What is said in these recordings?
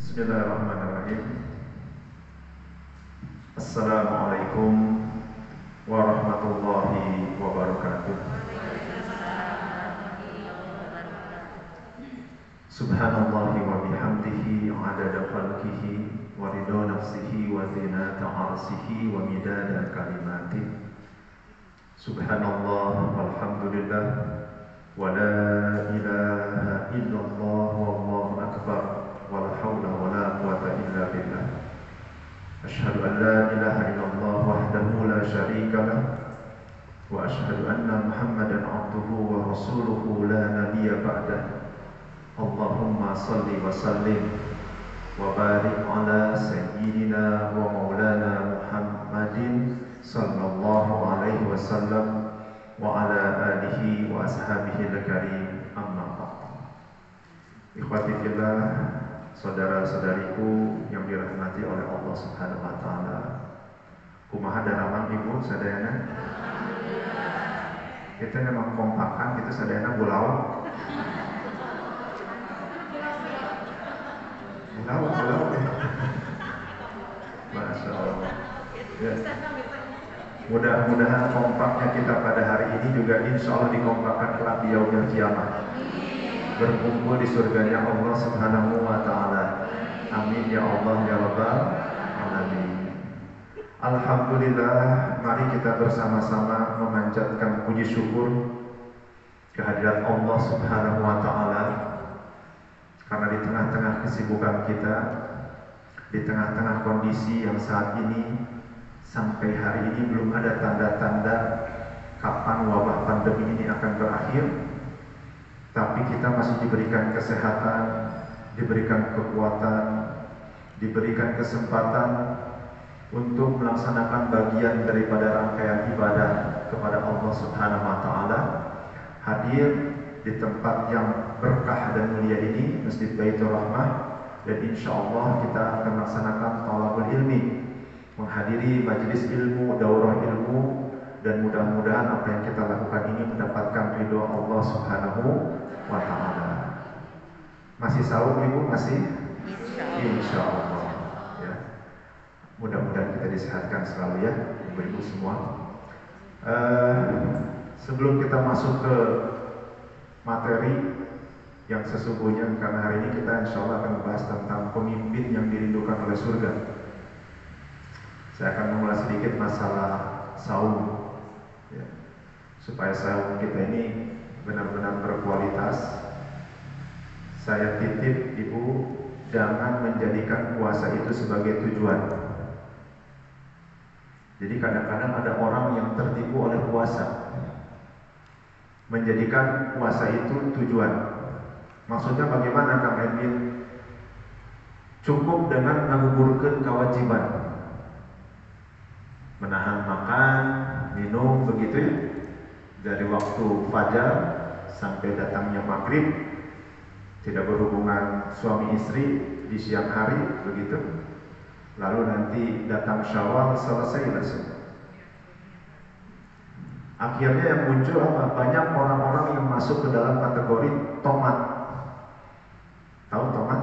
Bismillahirrahmanirrahim. Assalamualaikum warahmatullahi wabarakatuh. Subhanallah wa bihamdihi adada khalqihi wa ridha nafsihi wa zinata arsihi wa midada kalimatih. Subhanallah walhamdulillah wa la ilaha illallah wallahu akbar wa la hawla wa la quwwata illa billah. Asyhadu an la ilaha illallah wahdahu la syarika lah wa asyhadu anna Muhammadan abduhu wa rasuluhu la nabiyya ba'dah. Allahumma salli wa sallim wa barik ala sayyidina wa maulana Muhammadin sallallahu alaihi wasallam wa ala alihi wa ashabihi al-karim, amma ba'd. Ikhwati fillah, saudara-saudariku yang dirahmati oleh Allah Subhanahu wa taala. Kumaha daramang ibu sadayana? Kita memang kompakan, kita sadayana bulau. Bulau. Masya Allah. Ya. Mudah-mudahan kompaknya kita pada hari ini juga insya Allah dikompakkan kelak di yaumil kiamah, berkumpul di surganya Allah Subhanahu wa taala. Amin ya Allah ya rabbal alamin. Alhamdulillah, mari kita bersama-sama memanjatkan puji syukur kehadirat Allah Subhanahu wa taala, karena di tengah-tengah kesibukan kita, di tengah-tengah kondisi yang saat ini sampai hari ini belum ada tanda-tanda kapan wabah pandemi ini akan berakhir, tapi kita masih diberikan kesehatan, diberikan kekuatan, diberikan kesempatan untuk melaksanakan bagian daripada rangkaian ibadah kepada Allah Subhanahu wa taala, hadir di tempat yang berkah dan mulia ini, Masjid Baitur Rahmah, dan insya Allah kita akan melaksanakan talabul ilmi, menghadiri majelis ilmu, daurah ilmu, dan mudah-mudahan apa yang kita lakukan ini mendapatkan ridho Allah Subhanahu wa ta'ala. Masih sahur ibu? Masih? Insya Allah ya. Mudah-mudahan kita disehatkan selalu ya ibu-ibu semua. Sebelum kita masuk ke materi yang sesungguhnya, karena hari ini kita insya Allah akan membahas tentang pemimpin yang dirindukan oleh surga, saya akan mengulas sedikit masalah saum ya, supaya saum kita ini benar-benar berkualitas. Saya titip ibu, jangan menjadikan puasa itu sebagai tujuan. Jadi kadang-kadang ada orang yang tertipu oleh puasa, menjadikan puasa itu tujuan. Maksudnya bagaimana Kang Edwin? Cukup dengan menggugurkan kewajiban, menahan makan, minum, begitu ya, dari waktu fajar sampai datangnya maghrib, tidak berhubungan suami istri di siang hari, begitu. Lalu nanti datang Syawal, selesai langsung. Akhirnya yang muncul apa? Banyak orang-orang yang masuk ke dalam kategori tomat. Tahu tomat?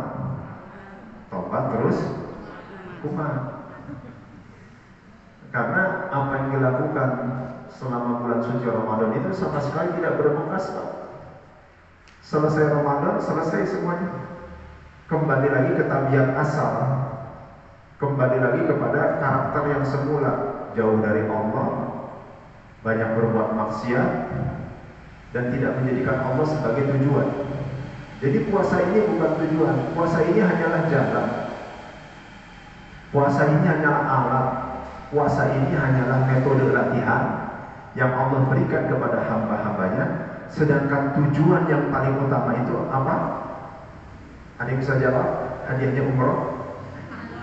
Tomat terus kumat. Karena apa yang dilakukan selama bulan suci Ramadan itu sama sekali tidak berbekas. Selesai Ramadan, selesai semuanya. Kembali lagi ke tabiat asal, kembali lagi kepada karakter yang semula, jauh dari Allah, banyak berbuat maksiat, dan tidak menjadikan Allah sebagai tujuan. Jadi puasa ini bukan tujuan, puasa ini hanyalah jalan, puasa ini hanyalah alat, puasa ini hanyalah metode latihan yang Allah berikan kepada hamba-hambanya. Sedangkan tujuan yang paling utama itu apa? Ada yang bisa jawab? Hadiahnya umroh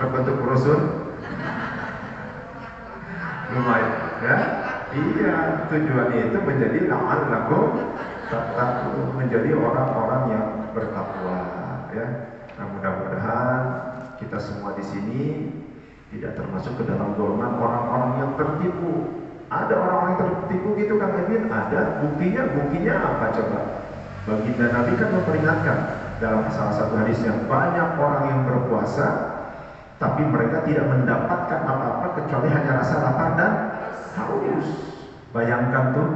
berbentuk brosur? Lumayan ya? Iya, tujuannya itu menjadi la'allakum tattaqun, menjadi orang-orang yang bertakwa ya. Nah, mudah-mudahan kita semua di sini tidak termasuk ke dalam golongan orang-orang yang tertipu. Ada orang-orang yang tertipu gitu Kang Edwin? Ada. Buktinya apa coba? Baginda Nabi kan memperingatkan, dalam salah satu hadisnya, banyak orang yang berpuasa tapi mereka tidak mendapatkan apa-apa kecuali hanya rasa lapar dan haus. Bayangkan tuh,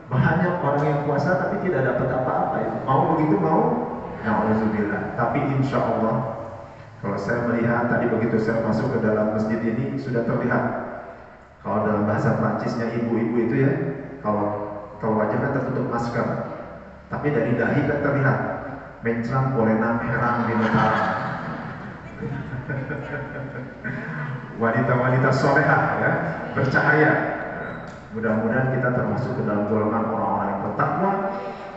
banyak orang yang puasa tapi tidak dapat apa-apa itu. Mau begitu mau? Nauzubillah. Tapi insya Allah, kalau saya melihat tadi begitu saya masuk ke dalam masjid ini sudah terlihat. Kalau dalam bahasa Prancisnya ibu-ibu itu ya, kalau wajahnya tertutup masker, tapi dari dahi kan terlihat mencram bolenang herang di mata. Wanita-wanita solehah ya, bercahaya. Mudah-mudahan kita termasuk ke dalam golongan orang-orang yang bertakwa.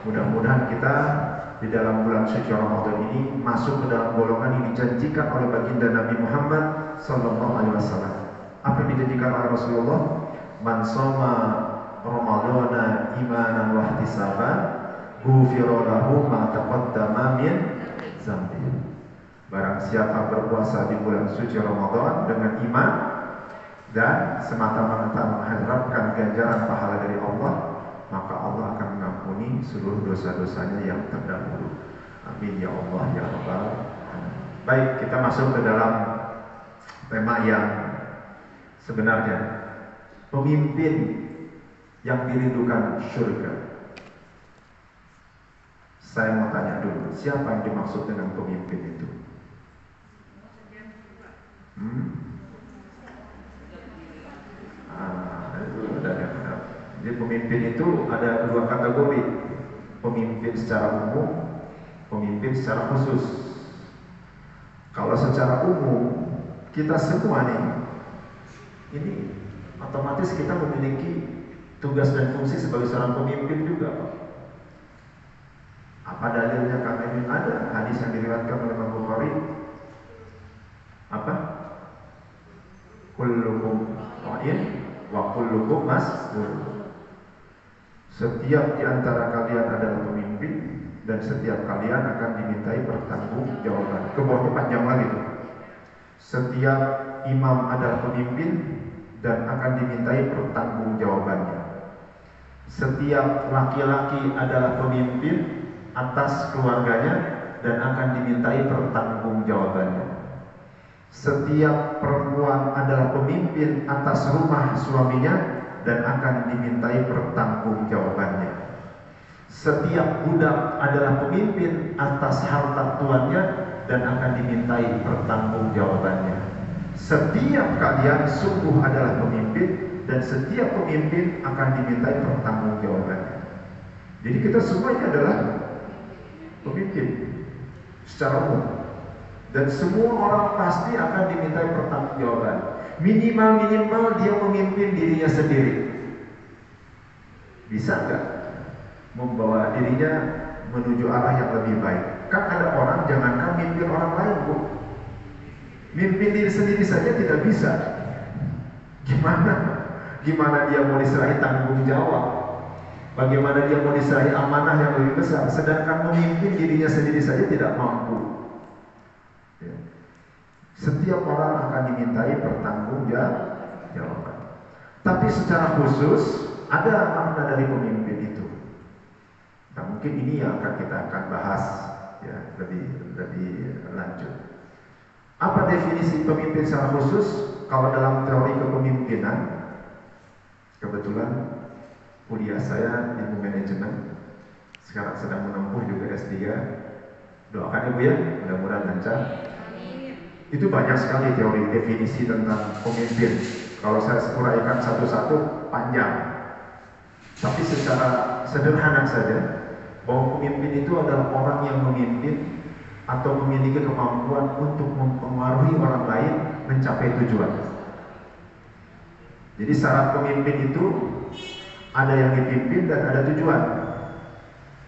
Mudah-mudahan kita di dalam bulan suci Ramadan ini masuk ke dalam golongan yang dijanjikan oleh baginda Nabi Muhammad sallallahu alaihi wasallam. Apa yang dijanjikan oleh Rasulullah? Man shoma Ramadana imanan wa ihtisaban, ghufira lahu ma taqaddama min dzambi. Barang siapa berpuasa di bulan suci Ramadan dengan iman dan semata-mata mengharapkan ganjaran pahala dari Allah, maka Allah akan mengampuni seluruh dosa-dosanya yang terdahulu. Amin ya Allah ya Rabbal alamin. Baik, kita masuk ke dalam tema yang sebenarnya, pemimpin yang dirindukan surga. Saya mau tanya dulu, siapa yang dimaksud dengan pemimpin itu? Itu udah ya. Jadi pemimpin itu ada dua kategori, pemimpin secara umum, pemimpin secara khusus. Kalau secara umum, kita semua nih, ini otomatis kita memiliki tugas dan fungsi sebagai seorang pemimpin juga, Pak. Apa dalilnya? Karena ini ada hadis yang diriwayatkan oleh Imam Bukhari. Apa? Kullukum ra'in wa kullukum mas'ul. Setiap di antara kalian adalah pemimpin dan setiap kalian akan dimintai pertanggungjawaban. Ke bawahnya panjang lagi tuh. Setiap imam adalah pemimpin dan akan dimintai pertanggungjawabannya. Setiap laki-laki adalah pemimpin atas keluarganya dan akan dimintai pertanggungjawabannya. Setiap perempuan adalah pemimpin atas rumah suaminya dan akan dimintai pertanggungjawabannya. Setiap budak adalah pemimpin atas harta tuannya dan akan dimintai pertanggungjawabannya. Setiap kalian sungguh adalah pemimpin dan setiap pemimpin akan dimintai pertanggungjawabannya. Jadi kita semua ini adalah pemimpin secara umum. Dan semua orang pasti akan dimintai pertanggungjawaban. Minimal dia memimpin dirinya sendiri. Bisa nggak membawa dirinya menuju arah yang lebih baik? Kan ada orang, jangankan mimpin orang lain, Bu, mimpin diri sendiri saja tidak bisa. Gimana dia mau diserahi tanggung jawab? Bagaimana dia mau diserahi amanah yang lebih besar? Sedangkan memimpin dirinya sendiri saja tidak mampu. Ya. Setiap orang akan dimintai pertanggungjawaban. Tapi secara khusus ada makna dari pemimpin itu. Nah, mungkin ini yang kita akan bahas ya lebih lanjut. Apa definisi pemimpin secara khusus? Kalau dalam teori kepemimpinan, kebetulan kuliah saya ilmu manajemen, sekarang sedang menempuh juga S3. Doakan Ibu ya, mudah-mudahan lancar. Itu banyak sekali teori definisi tentang pemimpin. Kalau saya uraikan satu-satu panjang. Tapi secara sederhana saja, bahwa pemimpin itu adalah orang yang memimpin atau memiliki kemampuan untuk mempengaruhi orang lain mencapai tujuan. Jadi syarat pemimpin itu ada yang dipimpin dan ada tujuan.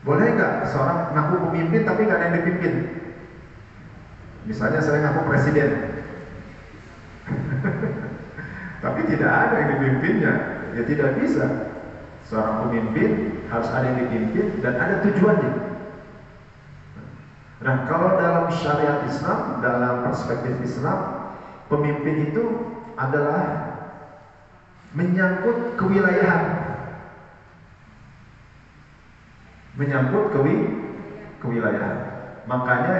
Boleh nggak seorang ngaku pemimpin tapi nggak ada yang dipimpin? Misalnya saya ngaku presiden, tapi tidak ada yang dipimpinnya, ya tidak bisa. Seorang pemimpin harus ada yang dipimpin dan ada tujuannya. Nah, kalau dalam syariat Islam, dalam perspektif Islam, pemimpin itu adalah menyangkut kewilayahan, menyangkut kewilayahan. Makanya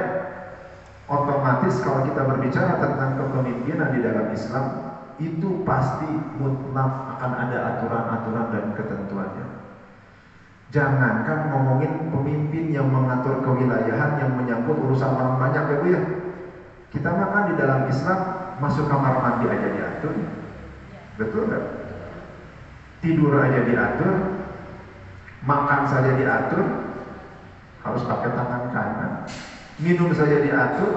otomatis kalau kita berbicara tentang kepemimpinan di dalam Islam, itu pasti mutlak akan ada aturan-aturan dan ketentuannya. Jangankan ngomongin pemimpin yang mengatur kewilayahan yang menyangkut urusan orang banyak ya Bu ya. Kita makan di dalam Islam, masuk kamar mandi aja diatur. Betul nggak? Tidur aja diatur, makan saja diatur, harus pakai tangan kanan. Minum saja diatur,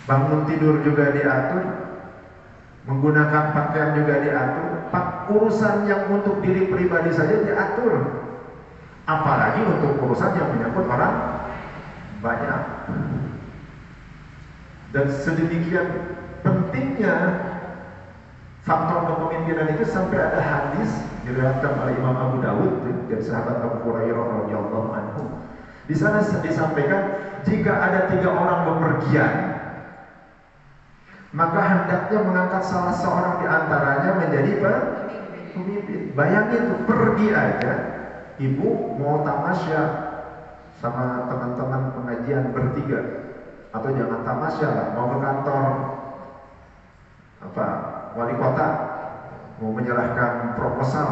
bangun tidur juga diatur, menggunakan pakaian juga diatur. Urusan yang untuk diri pribadi saja diatur. Apalagi untuk urusan yang menyangkut orang banyak. Dan sedemikian pentingnya faktor kepemimpinan itu sampai ada hadis diriwayatkan oleh Imam Abu Dawud dari sahabat Abu Hurairah radhiyallahu anhu. Di sana disampaikan jika ada 3 orang bepergian, maka hendaknya mengangkat salah seorang di antaranya menjadi pemimpin. Bayangin tuh, pergi aja, ibu mau tamasya sama teman-teman pengajian bertiga, atau jangan tamasya lah, mau ke kantor wali kota, mau menyerahkan proposal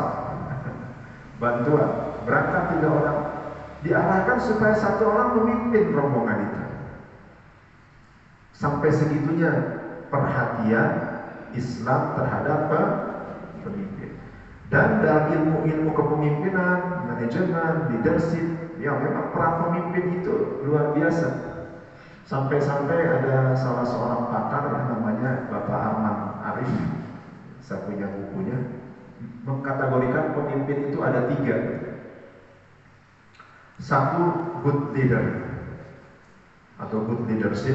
bantuan, berangkat 3 orang, diarahkan supaya 1 orang memimpin rombongan itu. Sampai segitunya perhatian Islam terhadap pemimpin. Dan dalam ilmu-ilmu kepemimpinan, manajemen, leadership, ya memang peran pemimpin itu luar biasa. Sampai-sampai ada salah seorang pakar yang namanya Bapak Arman Arif, saya punya bukunya, mengkategorikan pemimpin itu ada 3. 1, good leader atau good leadership.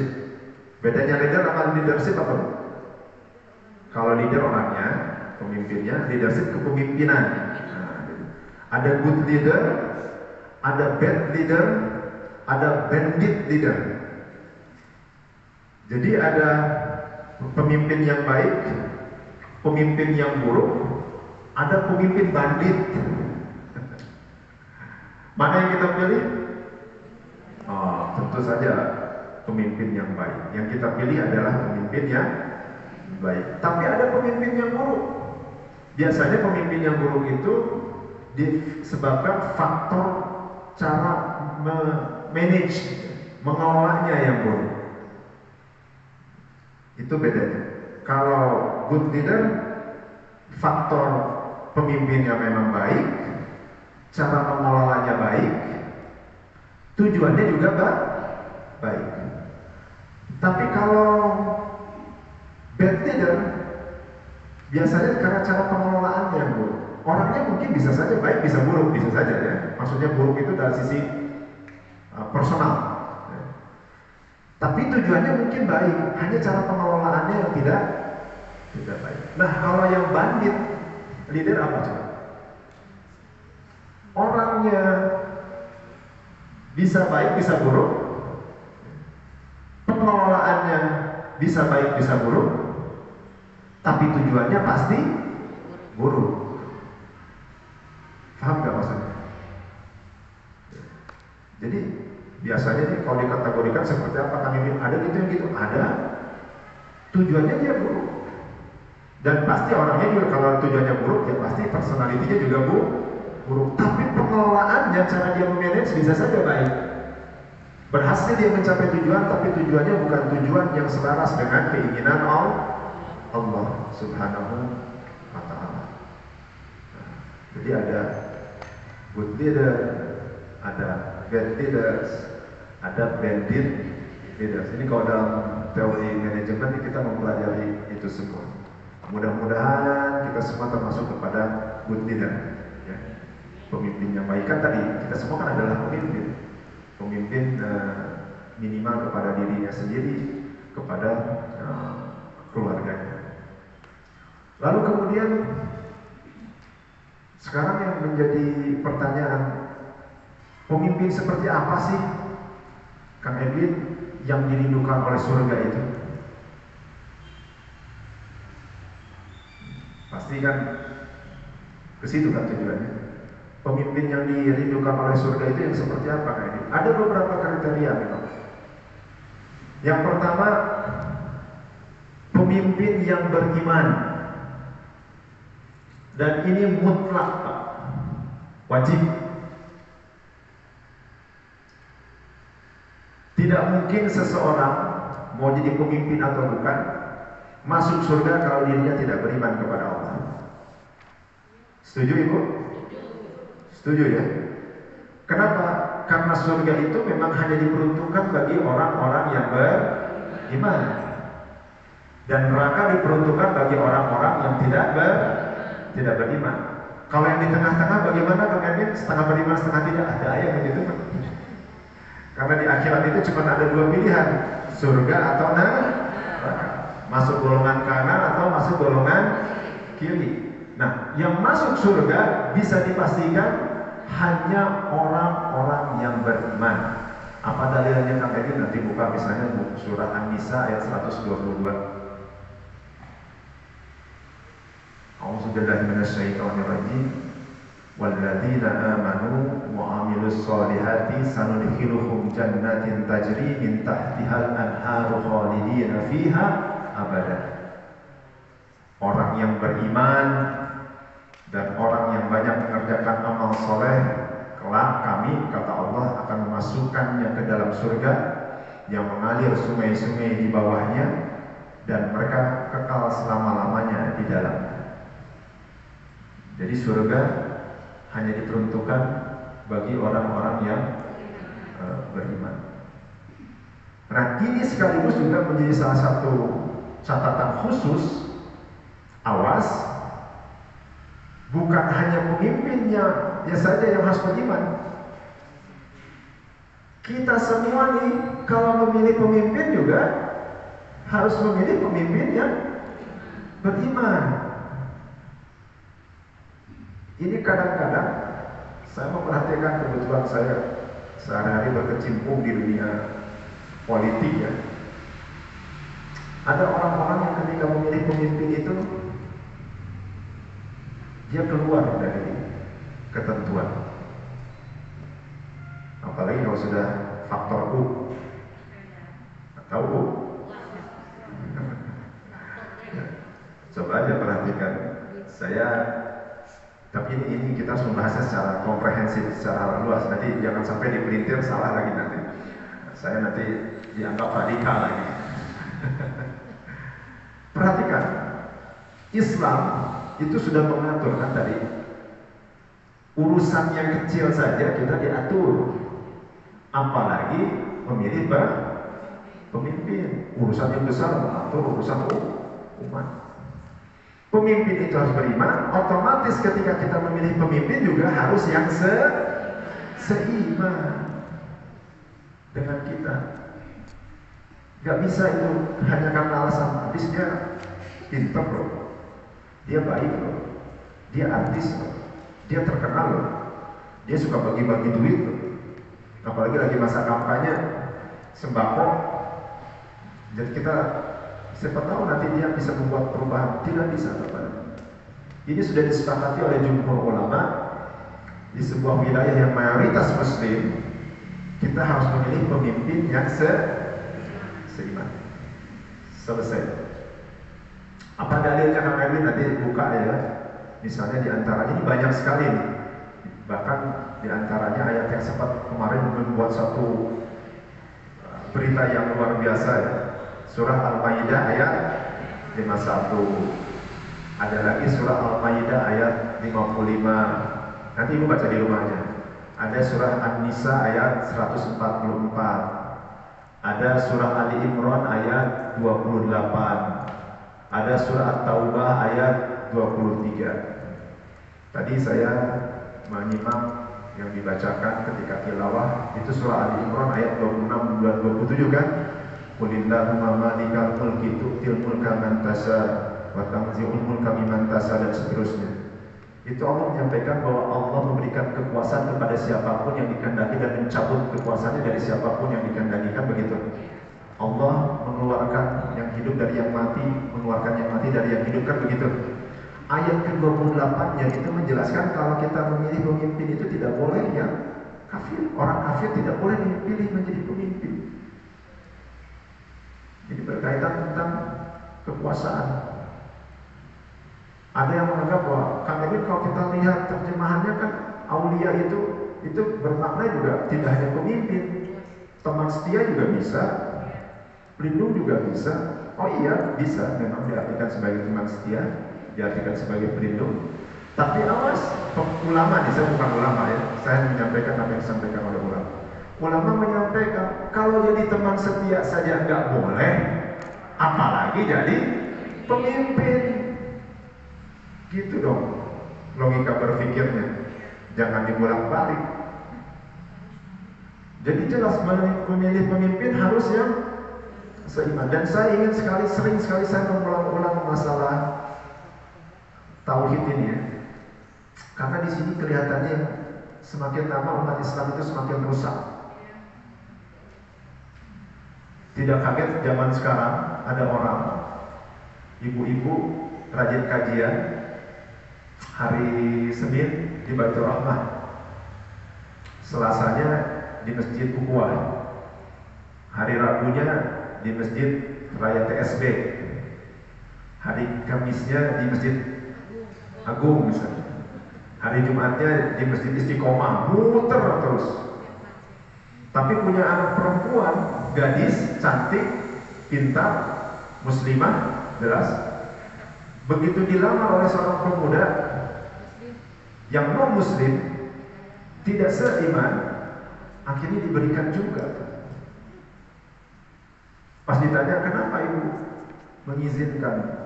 Bedanya leader sama leadership apa? Kalau leader orangnya, pemimpinnya, leadership kepemimpinan. Nah, ada good leader, ada bad leader, ada bandit leader. Jadi ada pemimpin yang baik, pemimpin yang buruk, ada pemimpin bandit. Mana yang kita pilih? Oh, tentu saja pemimpin yang baik. Yang kita pilih adalah pemimpin yang baik. Tapi ada pemimpin yang buruk. Biasanya pemimpin yang buruk itu disebabkan faktor cara manage, mengelolanya yang buruk. Itu bedanya. Kalau good leader, faktor pemimpinnya memang baik, cara mengelolanya baik, tujuannya juga baik. Tapi kalau bad leader, biasanya karena cara pengelolaannya buruk. Orangnya mungkin bisa saja baik, bisa buruk, bisa saja ya. Maksudnya buruk itu dari sisi personal. Tapi tujuannya mungkin baik, hanya cara pengelolaannya yang tidak baik. Nah, kalau yang bandit, leader apa coba? Orangnya bisa baik, bisa buruk, pengelolaannya bisa baik, bisa buruk, tapi tujuannya pasti buruk. Paham gak maksudnya? Jadi biasanya nih kalau dikategorikan seperti apa kan ini, ada gitu yang gitu, ada tujuannya dia buruk. Dan pasti orangnya juga kalau tujuannya buruk ya pasti personalitinya juga buruk. Tapi pengelolaannya, cara dia memanage bisa saja baik. Berhasil dia mencapai tujuan, tapi tujuannya bukan tujuan yang selaras dengan keinginan Allah Subhanahu wa ta'ala. Nah, jadi ada good leader, ada bad leaders, ada bandit leaders. Ini kalau dalam teori manajemen kita mempelajari itu semua. Mudah-mudahan kita semua termasuk kepada good leader, ya. Pemimpin yang baik. Kan tadi kita semua kan adalah pemimpin minimal kepada dirinya sendiri, kepada keluarganya. Lalu kemudian sekarang yang menjadi pertanyaan, pemimpin seperti apa sih Kang Edwin yang dirindukan oleh surga itu? Pasti kan ke situ kan tujuannya. Pemimpin yang dirindukan oleh surga itu yang seperti apa? Ini ada beberapa kriteria memang. Yang pertama, pemimpin yang beriman, dan ini mutlak, Pak, wajib. Tidak mungkin seseorang mau jadi pemimpin atau bukan masuk surga kalau dirinya tidak beriman kepada Allah. Setuju Ibu? Setuju ya? Kenapa? Karena surga itu memang hanya diperuntukkan bagi orang-orang yang beriman, dan neraka diperuntukkan bagi orang-orang yang tidak beriman. Kalau yang di tengah-tengah bagaimana Kang Edwin? Setengah beriman, setengah tidak. Ada ayat begitu. Karena di akhirat itu cuma ada dua pilihan, surga atau neraka. Masuk golongan kanan atau masuk golongan kiri. Nah, yang masuk surga bisa dipastikan hanya orang-orang yang beriman. Apa dalilnya Kang Edwin? Nanti buka misalnya surat An-Nisa ayat 122. A'udzubillahi minasyaitonirrajim. Walladzina amanu wa 'amilus solihati sanudkhiluhum jannatin tajri min tahtihal anharu khalidina fiha abada. Orang yang beriman dan orang yang banyak mengerjakan amal soleh, kelak kami, kata Allah, akan memasukkannya ke dalam surga yang mengalir sungai-sungai di bawahnya, dan mereka kekal selama-lamanya di dalamnya. Jadi surga hanya diperuntukkan bagi orang-orang yang beriman. Nah, ini sekaligus juga menjadi salah satu catatan khusus. Awas, bukan hanya pemimpinnya ya saja yang harus beriman. Kita semua nih kalau memilih pemimpin juga harus memilih pemimpin yang beriman. Ini kadang-kadang saya memperhatikan, kebetulan saya sehari-hari berkecimpung di dunia politik ya. Ada orang-orang yang ketika memilih pemimpin itu dia keluar dari ketentuan. Apalagi kalau sudah faktor U atau U. Coba aja perhatikan. Tapi ini kita harus membahasnya secara komprehensif, secara luas. Nanti jangan sampai dipelintir salah lagi nanti. Saya nanti dianggap radikal lagi. Perhatikan, Islam itu sudah mengatur kan tadi, urusan yang kecil saja kita diatur, apalagi memilih pemimpin. Urusan yang besar mengatur urusan umat. Pemimpin itu harus beriman. Otomatis ketika kita memilih pemimpin juga harus yang seiman dengan kita. Gak bisa itu hanya karena alasan habis dia pinter loh, dia baik loh, dia artis loh, dia terkenal loh, dia suka bagi-bagi duit loh. Apalagi lagi masa kampanye sembako. Jadi kita siapa tahu nanti dia bisa membuat perubahan. Tidak bisa, Bapak. Ini sudah disepakati oleh jumhur ulama. Di sebuah wilayah yang mayoritas muslim, kita harus memilih pemimpin yang seiman. Selesai. Apa dalilnya Kang Edwin? Nanti buka ya. Misalnya di antara ini banyak sekali nih. Bahkan di antaranya ayat yang sempat kemarin membuat satu berita yang luar biasa ya. Surah Al-Maidah ayat 51. Ada lagi surah Al-Maidah ayat 55. Nanti ibu baca di rumahnya. Ada surah An-Nisa ayat 144. Ada surah Ali Imran ayat 28. Ada surah At-Taubah ayat 23. Tadi saya menyimak yang dibacakan ketika tilawah itu surah Ali Imran ayat 26 dan 27 kan? Qulillahumma malikal mulki tu'til mulka man tasha wa tanzi'ul mulka mimman tasha, dan seterusnya. Itu Allah menyampaikan bahwa Allah memberikan kekuasaan kepada siapapun yang dikehendaki dan mencabut kekuasaannya dari siapapun yang dikehendaki, kan begitu. Allah mengeluarkan yang hidup dari yang mati, mengeluarkan yang mati dari yang hidup, kan begitu. ayat ke-28-nya itu menjelaskan kalau kita memilih pemimpin itu tidak boleh yang kafir. Orang kafir tidak boleh dipilih menjadi pemimpin. Jadi berkaitan tentang kekuasaan. Ada yang menganggap bahwa Kang Edwin kalau kita lihat terjemahannya kan aulia itu bermakna juga tidak hanya pemimpin, teman setia juga bisa, pelindung juga bisa. Oh iya, bisa memang diartikan sebagai teman setia, diartikan sebagai pelindung. Tapi awas, ulama nih, saya bukan ulama ya, saya menyampaikan apa yang disampaikan oleh ulama. Ulama menyampaikan kalau jadi teman setia saja nggak boleh, apalagi jadi pemimpin. Gitu dong logika berpikirnya, jangan dibolak-balik. Jadi jelas memilih pemimpin harus yang seiman. Dan saya ingin sering sekali saya mengulang-ulang masalah tauhid ini ya, karena di sini kelihatannya semakin lama umat Islam itu semakin rusak. Tidak kaget zaman sekarang ada orang ibu-ibu rajin kajian hari Senin di Baitur Rahmah, Selasanya di Masjid Ukhuwah, hari Rabunya di Masjid Raya TSB, hari Kamisnya di Masjid Agung misalnya, hari Jumatnya di Masjid Istiqomah, muter terus. Tapi punya anak perempuan, gadis, cantik, pintar, muslimah, jelas. Begitu dilamar oleh seorang pemuda yang non muslim, tidak seiman, akhirnya diberikan juga. Pas ditanya kenapa ibu mengizinkan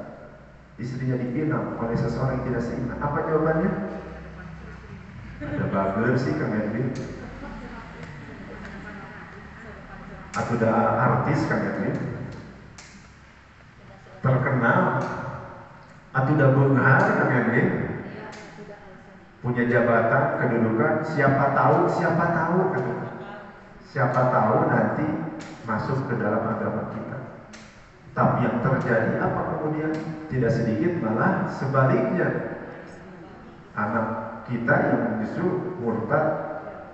istrinya dipinang oleh seseorang yang tidak seiman, apa jawabannya? Ada bagel sih Kang Edwin, atau ada artis Kang Edwin, terkenal, atau udah benghar Kang Edwin, punya jabatan, kedudukan, siapa tahu nanti masuk ke dalam agama kita. Tapi yang terjadi apa kemudian? Tidak sedikit malah sebaliknya, anak kita yang justru murtad,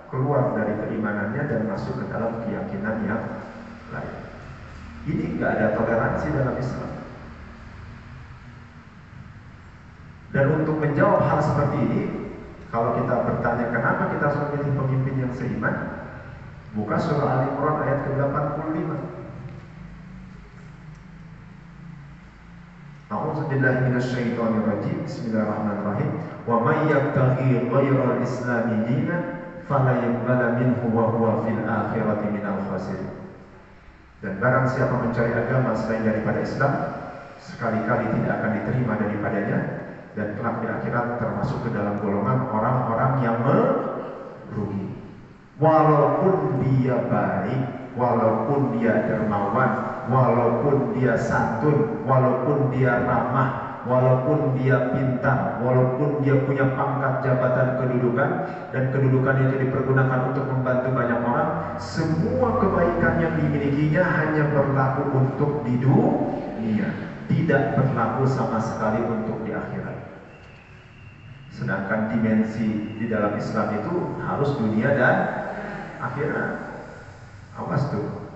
keluar dari keimanannya dan masuk ke dalam keyakinan yang lain. Ini nggak ada toleransi dalam Islam. Dan untuk menjawab hal seperti ini, kalau kita bertanya kenapa kita harus memilih pemimpin yang seiman, buka surah Al-Imran ayat ke-85. A'udzubillahi minasyaitonir rajim. Bismillahirrahmanirrahim. Wa may yabtaghi ghairal islami dinan fala yuqbala minhu wa huwa fil akhirati minal khasirin. Dan barang siapa mencari agama selain daripada Islam, sekali-kali tidak akan diterima daripadanya, dan kelak di akhirat termasuk ke dalam golongan orang-orang yang merugi. Walaupun dia baik, walaupun dia dermawan, walaupun dia santun, walaupun dia ramah, walaupun dia pintar, walaupun dia punya pangkat jabatan kedudukan, dan kedudukan itu dipergunakan untuk membantu banyak orang, semua kebaikan yang dimilikinya hanya berlaku untuk di dunia, tidak berlaku sama sekali untuk di akhirat. Sedangkan dimensi di dalam Islam itu harus dunia dan akhirat. Awas tuh,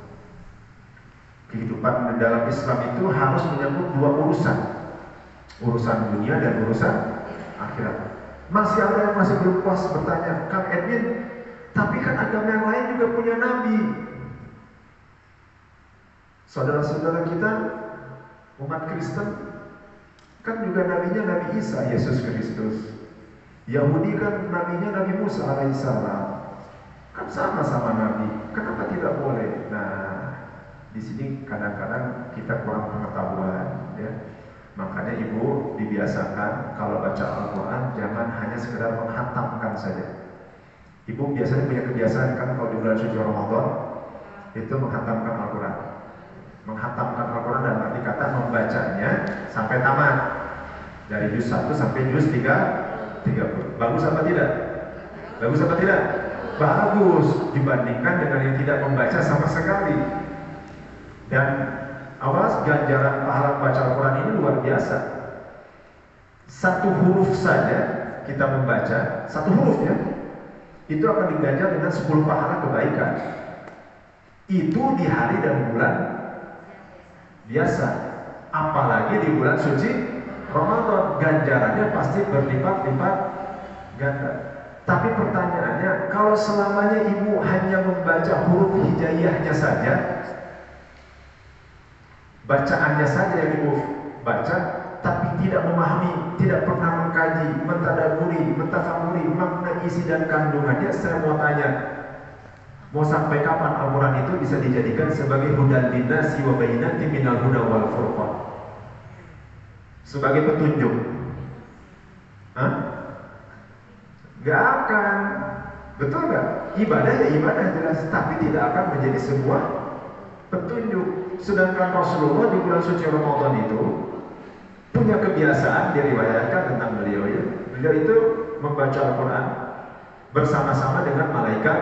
kehidupan di dalam Islam itu harus menyangkut dua urusan, urusan dunia dan urusan akhirat. Masih ada yang masih belum puas bertanya, Kang Edwin, tapi kan agama yang lain juga punya nabi. Saudara-saudara kita umat Kristen kan juga nabinya Nabi Isa, Yesus Kristus. Yahudi kan nabinya Nabi Musa alaihissalam. Kan sama-sama nabi. Kenapa tidak boleh? Nah, di sini kadang-kadang kita kurang pengetahuan, ya. Makanya ibu dibiasakan kalau baca Al-Quran jangan hanya sekedar menghatamkan saja. Ibu biasanya punya kebiasaan kan kalau di bulan suci Ramadan itu menghatamkan Al-Quran. Menghatamkan Al-Quran dalam arti kata membacanya sampai tamat, dari juz 1 sampai juz 30. Bagus apa tidak? Bagus apa tidak? Bagus dibandingkan dengan yang tidak membaca sama sekali. Dan awas, ganjaran pahala baca Al-Quran ini luar biasa. Satu huruf saja kita membaca, satu huruf ya, itu akan diganjar dengan 10 pahala kebaikan. Itu di hari dan bulan biasa, apalagi di bulan suci Ramadan, ganjarannya pasti berlipat-lipat ganda. Tapi pertanyaannya, kalau selamanya ibu hanya membaca huruf hijaiyahnya saja, bacaannya saja yang ibu baca, tapi tidak memahami, tidak pernah mengkaji, mentadaburi, mentafakuri makna isi dan kandungannya, saya mau tanya, mau sampai kapan Al-Quran itu bisa dijadikan sebagai hudan linnasi wa bayyinatin minal huda wal furqan, sebagai petunjuk? Hah? Gak akan, betul gak? Ibadah ya ibadah jelas, tapi tidak akan menjadi sebuah petunjuk. Sedangkan Rasulullah di bulan suci Ramadan itu punya kebiasaan, diriwayatkan tentang beliau ya, beliau itu membaca Al-Quran bersama-sama dengan malaikat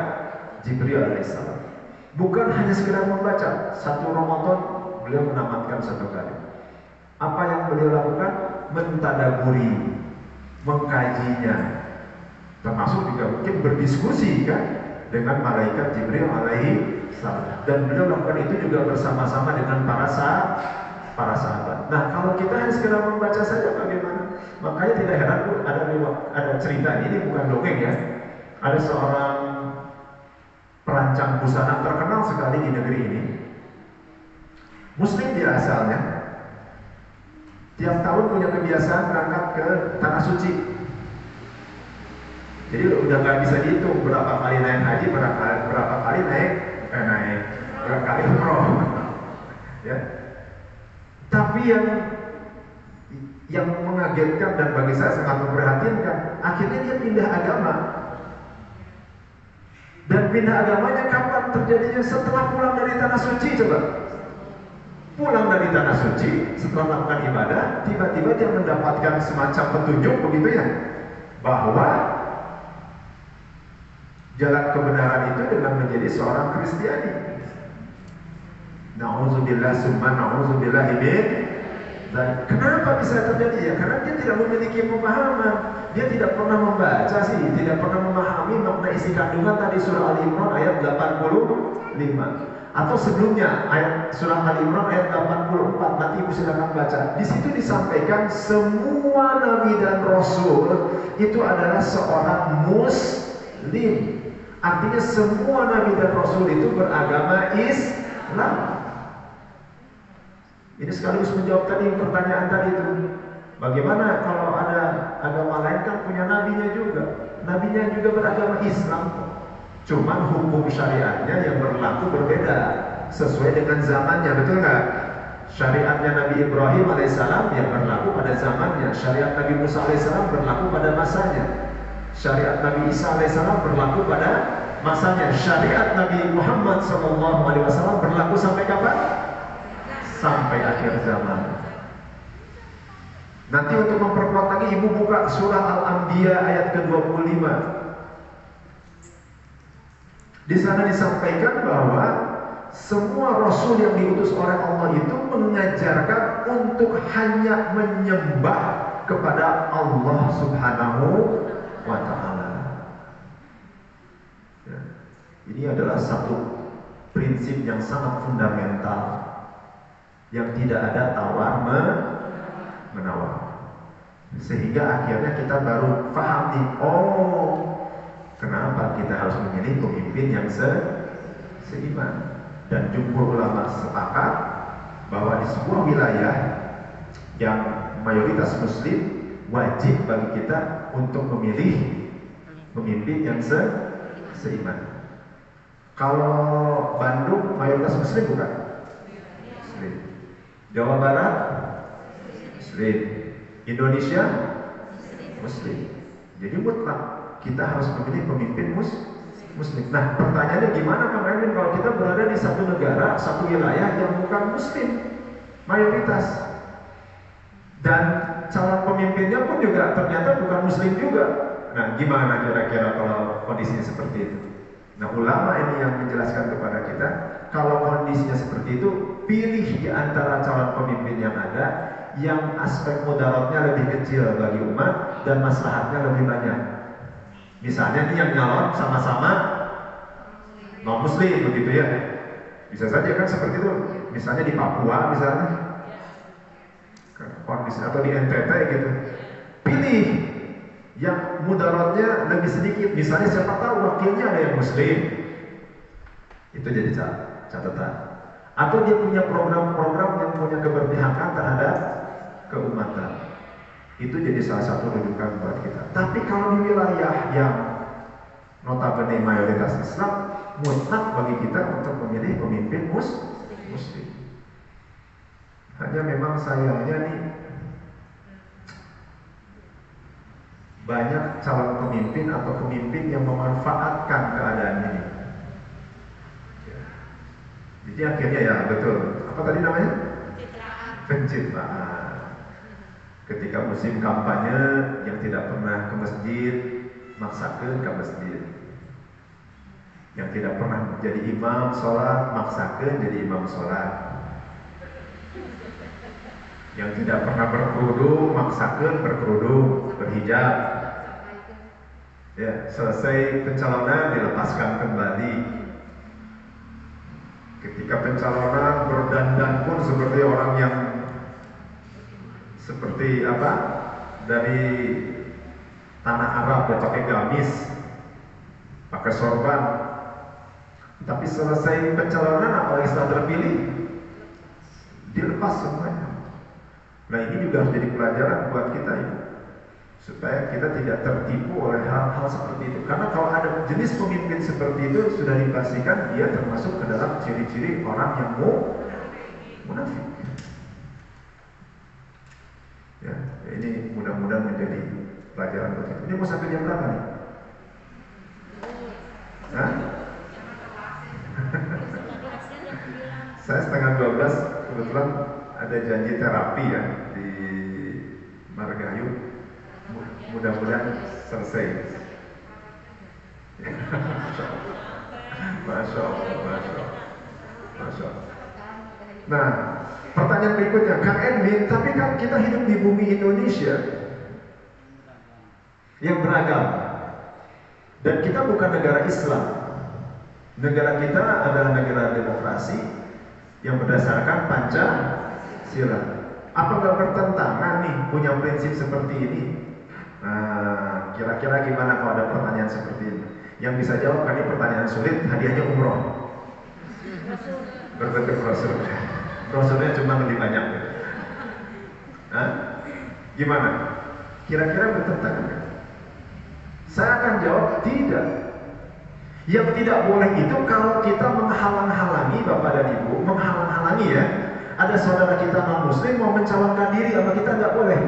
Jibril alaihissalam. Bukan hanya sekedar membaca, satu Ramadan beliau menamatkan satu kali. Apa yang beliau lakukan? Mentadaburi, mengkajinya, termasuk juga mungkin berdiskusi kan dengan malaikat Jibril alaihi salam. Dan beliau lakukan itu juga bersama-sama dengan para sahabat. Nah, kalau kita hanya sekedar membaca saja bagaimana? Makanya tidak heran Bu, ada cerita ini bukan dongeng ya. Ada seorang perancang busana terkenal sekali di negeri ini. Muslim dia asalnya. Tiap tahun punya kebiasaan berangkat ke tanah suci. Jadi udah nggak bisa dihitung berapa kali naik haji, berapa kali berapa kali umroh, ya. Tapi yang mengagetkan dan bagi saya sangat memprihatinkan, akhirnya dia pindah agama. Dan pindah agamanya kapan terjadinya? Setelah pulang dari tanah suci, coba. Pulang dari tanah suci, setelah melakukan ibadah, tiba-tiba dia mendapatkan semacam petunjuk begitu ya, bahwa jalan kebenaran itu dengan menjadi seorang Kristiani. Na'udzubillah summa na'udzubillah ini. Dan kenapa bisa terjadi ya? Karena dia tidak memiliki pemahaman. Dia tidak pernah membaca sih, tidak pernah memahami makna isi kandungan tadi surah Al-Imran ayat 85. Atau sebelumnya ayat surah Al-Imran ayat 84. Nanti ibu silakan baca. Di situ disampaikan semua nabi dan rasul itu adalah seorang muslim. Artinya semua nabi dan rasul itu beragama Islam. Ini sekaligus menjawab tadi pertanyaan tadi itu. Bagaimana kalau ada agama lain kan punya nabinya juga. Nabinya juga beragama Islam. Cuman hukum syariatnya yang berlaku berbeda sesuai dengan zamannya, betul nggak? Syariatnya Nabi Ibrahim alaihissalam yang berlaku pada zamannya. Syariat Nabi Musa alaihissalam berlaku pada masanya. Syariat Nabi Isa alaihissalam berlaku pada masanya. Syariat Nabi Muhammad SAW berlaku sampai kapan? Sampai akhir zaman. Nanti untuk memperkuat lagi, ibu buka surah Al-Anbiya ayat ke-25. Di sana disampaikan bahwa semua rasul yang diutus oleh Allah itu mengajarkan untuk hanya menyembah kepada Allah Subhanahu wa ta'ala. Ya. Ini adalah satu prinsip yang sangat fundamental, yang tidak ada tawar menawar. Sehingga akhirnya kita baru paham nih, oh kenapa kita harus memilih pemimpin yang seiman. Dan jumhur ulama sepakat bahwa di sebuah wilayah yang mayoritas muslim, wajib bagi kita untuk memilih pemimpin yang seiman. Kalau Bandung mayoritas muslim bukan? Muslim. Jawa Barat muslim. Indonesia muslim. Jadi mutlak kita harus memilih pemimpin muslim. Nah, pertanyaannya gimana Kang Erwin kalau kita berada di satu negara, satu wilayah yang bukan muslim mayoritas, dan calon pemimpinnya pun juga ternyata bukan muslim juga. Nah, gimana kira-kira kalau kondisinya seperti itu? Nah, ulama ini yang menjelaskan kepada kita, kalau kondisinya seperti itu, pilih di antara calon pemimpin yang ada yang aspek mudaratnya lebih kecil bagi umat dan maslahatnya lebih banyak. Misalnya nih yang nyalon sama-sama non muslim begitu ya. Bisa saja kan seperti itu. Misalnya di Papua misalnya, atau di NTT gitu. Pilih yang mudaratnya lebih sedikit. Misalnya siapa tahu wakilnya ada yang muslim. Itu jadi catatan. Atau dia punya program-program yang punya keberpihakan terhadap keumatan. Itu jadi salah satu rujukan buat kita. Tapi kalau di wilayah yang notabene mayoritas Islam, mutlak bagi kita untuk memilih pemimpin muslim. Hanya memang sayangnya nih, banyak calon pemimpin atau pemimpin yang memanfaatkan keadaan ini. Jadi akhirnya ya betul. Apa tadi namanya? Pencitraan. Ketika musim kampanye yang tidak pernah ke masjid, maksakan ke masjid. Yang tidak pernah jadi imam sholat, maksakan jadi imam sholat. Yang tidak pernah berkerudung, maksakan berkerudung, berhijab. Ya, selesai pencalonan dilepaskan kembali. Ketika pencalonan berdandan pun seperti orang yang seperti apa, dari tanah Arab, dia pakai gamis, pakai sorban. Tapi selesai pencalonan, apalagi setelah terpilih, dilepas semuanya. Nah ini juga harus jadi pelajaran buat kita ya, supaya kita tidak tertipu oleh hal-hal seperti itu. Karena kalau ada jenis pemimpin seperti itu, sudah dipastikan dia termasuk ke dalam ciri-ciri orang yang munafik. Ya, ini mudah-mudahan menjadi pelajaran buat kita. Ini mau sampai jam berapa nih? Hah? Saya setengah 12, kebetulan ada janji terapi ya di Margahayu. Mudah-mudahan selesai. Masya Allah. Nah, pertanyaan berikutnya, Kang Edwin, tapi kan kita hidup di bumi Indonesia yang beragam, dan kita bukan negara Islam. Negara kita adalah negara demokrasi yang berdasarkan Pancasila. Apa nggak bertentangan nih punya prinsip seperti ini? Nah, kira-kira gimana kalau ada pertanyaan seperti ini? Yang bisa jawab, kan ini pertanyaan sulit, hadiahnya umroh berbentuk brosur. Brosurnya cuma lebih banyak. Hah? Gimana? Kira-kira bertentangan? Saya akan jawab tidak. Yang tidak boleh itu kalau kita menghalang-halangi, Bapak dan Ibu, menghalang-halangi ya. Ada saudara kita non muslim mau mencalonkan diri sama kita, nggak boleh.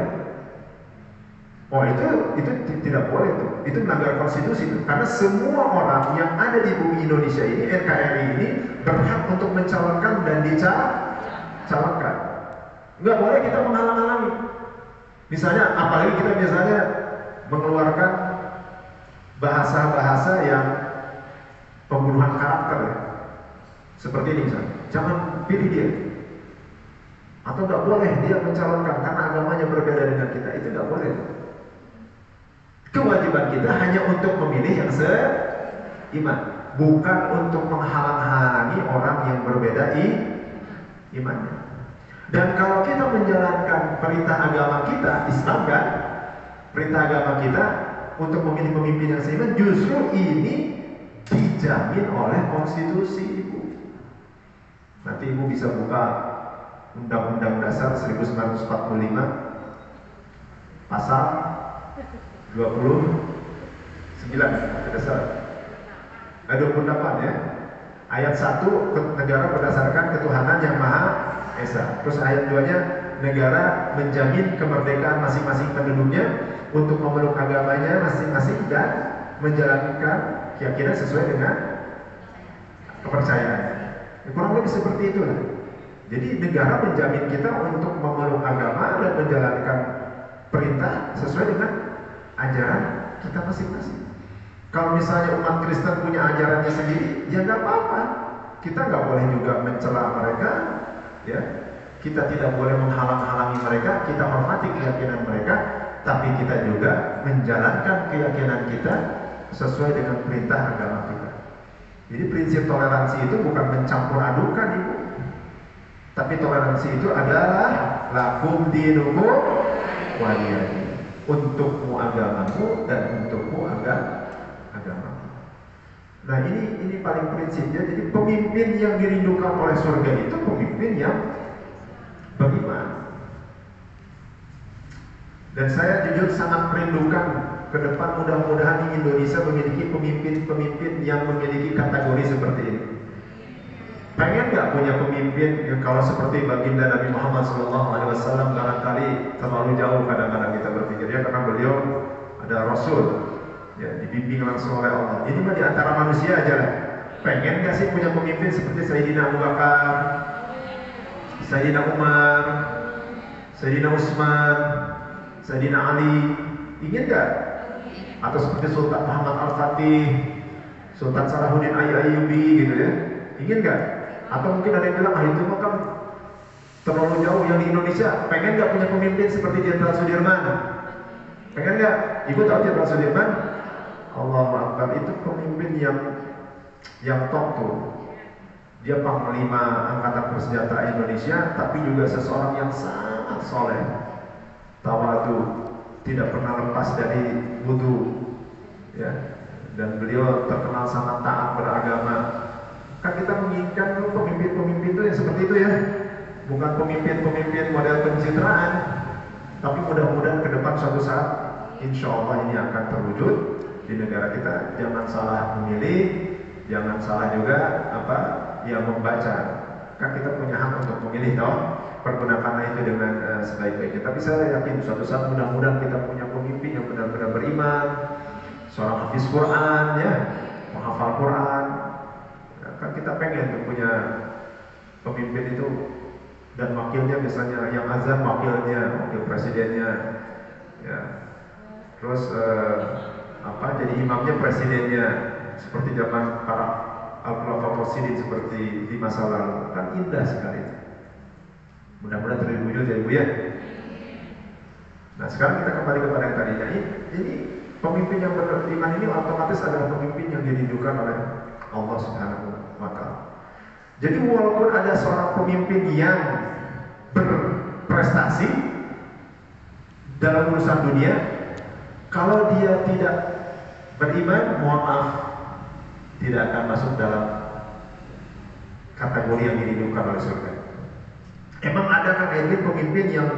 Oh itu tidak boleh tuh. Itu melanggar konstitusi tuh. Karena semua orang yang ada di bumi Indonesia ini, NKRI ini, berhak untuk mencalonkan dan dicalonkan. Nggak boleh kita menghalang-halangi. Misalnya, apalagi kita misalnya mengeluarkan bahasa-bahasa yang pembunuhan karakter ya. Seperti ini misalnya, jangan pilih dia. Atau nggak boleh dia mencalonkan karena agamanya berbeda dengan kita. Itu nggak boleh. Kewajiban kita hanya untuk memilih yang seiman, bukan untuk menghalang-halangi orang yang berbeda imannya. Dan kalau kita menjalankan perintah agama kita, Islam kan, perintah agama kita untuk memilih pemimpin yang seiman, justru ini dijamin oleh konstitusi Ibu. Nanti Ibu bisa buka Undang-Undang Dasar 1945 pasal 29 dasar 28 ya. Ayat 1, negara berdasarkan ketuhanan yang Maha Esa. Terus ayat 2-nya, negara menjamin kemerdekaan masing-masing penduduknya untuk memeluk agamanya masing-masing dan menjalankan keyakinan sesuai dengan kepercayaan. Kurang lebih seperti itu lah. Jadi negara menjamin kita untuk memeluk agama dan menjalankan perintah sesuai dengan ajaran kita masing-masing. Kalau misalnya umat Kristen punya ajarannya sendiri, ya nggak apa-apa. Kita nggak boleh juga mencela mereka, ya. Kita tidak boleh menghalang-halangi mereka, kita hormati keyakinan mereka, tapi kita juga menjalankan keyakinan kita sesuai dengan perintah agama kita. Jadi prinsip toleransi itu bukan mencampur adukan, Ibu. Tapi toleransi itu adalah lakum dinukum waliyadin. Untukmu agamamu dan untukmu agamamu. Nah ini paling prinsipnya. Jadi pemimpin yang dirindukan oleh surga itu pemimpin yang beriman. Dan saya jujur sangat merindukan ke depan, mudah-mudahan di Indonesia memiliki pemimpin-pemimpin yang memiliki kategori seperti ini. Pengen nggak punya pemimpin kalau seperti baginda Nabi Muhammad SAW? Barangkali terlalu jauh kadang-kadang kita berpikir ya, karena beliau ada Rasul, ya dibimbing langsung oleh Allah. Ini mah di antara manusia aja lah. Pengen nggak sih punya pemimpin seperti Sayyidina Abu Bakar, Sayyidina Umar, Sayyidina Utsman, Sayyidina Ali? Ingin nggak? Atau seperti Sultan Muhammad Al-Fatih, Sultan Salahuddin Ayyubi gitu ya? Ingin nggak? Atau mungkin ada yang bilang, itu mah kan terlalu jauh. Yang di Indonesia, pengen nggak punya pemimpin seperti Jenderal Sudirman? Pengen nggak? Ibu tahu Jenderal Sudirman? Allahu Akbar, itu pemimpin yang top tuh. Dia Panglima Angkatan Bersenjata Indonesia, tapi juga seseorang yang sangat soleh, tawadu, tidak pernah lepas dari wudu, ya. Dan beliau terkenal sangat taat beragama. Kan kita menginginkan pemimpin-pemimpin itu yang seperti itu ya, bukan pemimpin-pemimpin model pencitraan, tapi mudah-mudahan ke depan suatu saat, insya Allah ini akan terwujud di negara kita. Jangan salah memilih, jangan salah juga membaca. Kan kita punya hak untuk memilih, toh. Pergunakanlah itu dengan sebaik-baiknya. Tapi saya yakin suatu saat mudah-mudahan kita punya pemimpin yang benar-benar beriman, seorang hafiz Quran, ya, menghafal Quran. Kan kita pengen punya pemimpin itu, dan wakilnya misalnya yang azan wakilnya, wakil presidennya, ya. Terus jadi imamnya presidennya, seperti zaman para al-khulafaur rasyidin seperti di masa lalu. Kan indah sekali. Mudah-mudahan terwujud ya Ibu ya. Nah sekarang kita kembali kepada yang tadinya. Ini pemimpin yang beriman ini otomatis adalah pemimpin yang dirindukan oleh Allah Subhanahu wa Ta'ala. Jadi walaupun ada seorang pemimpin yang berprestasi dalam urusan dunia, kalau dia tidak beriman, mohon maaf, tidak akan masuk dalam kategori yang dirindukan oleh surga. Emang ada kan pemimpin yang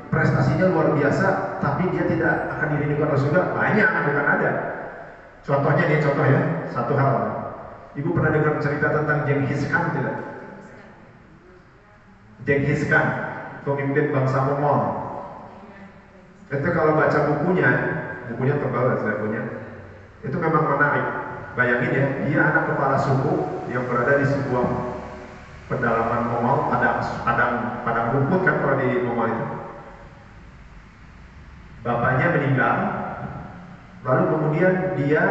prestasinya luar biasa, tapi dia tidak akan dirindukan oleh surga? Banyak, bukan ada. Contohnya nih, contoh ya, satu hal. Ibu pernah dengar cerita tentang Genghis Khan tidak? Genghis Khan, pemimpin bangsa Mongol. Itu kalau baca bukunya tebal saya punya. Itu memang menarik. Bayangin ya, dia anak kepala suku yang berada di sebuah pedalaman Mongol, padang rumput kan kalau di Mongol itu. Bapaknya meninggal, lalu kemudian dia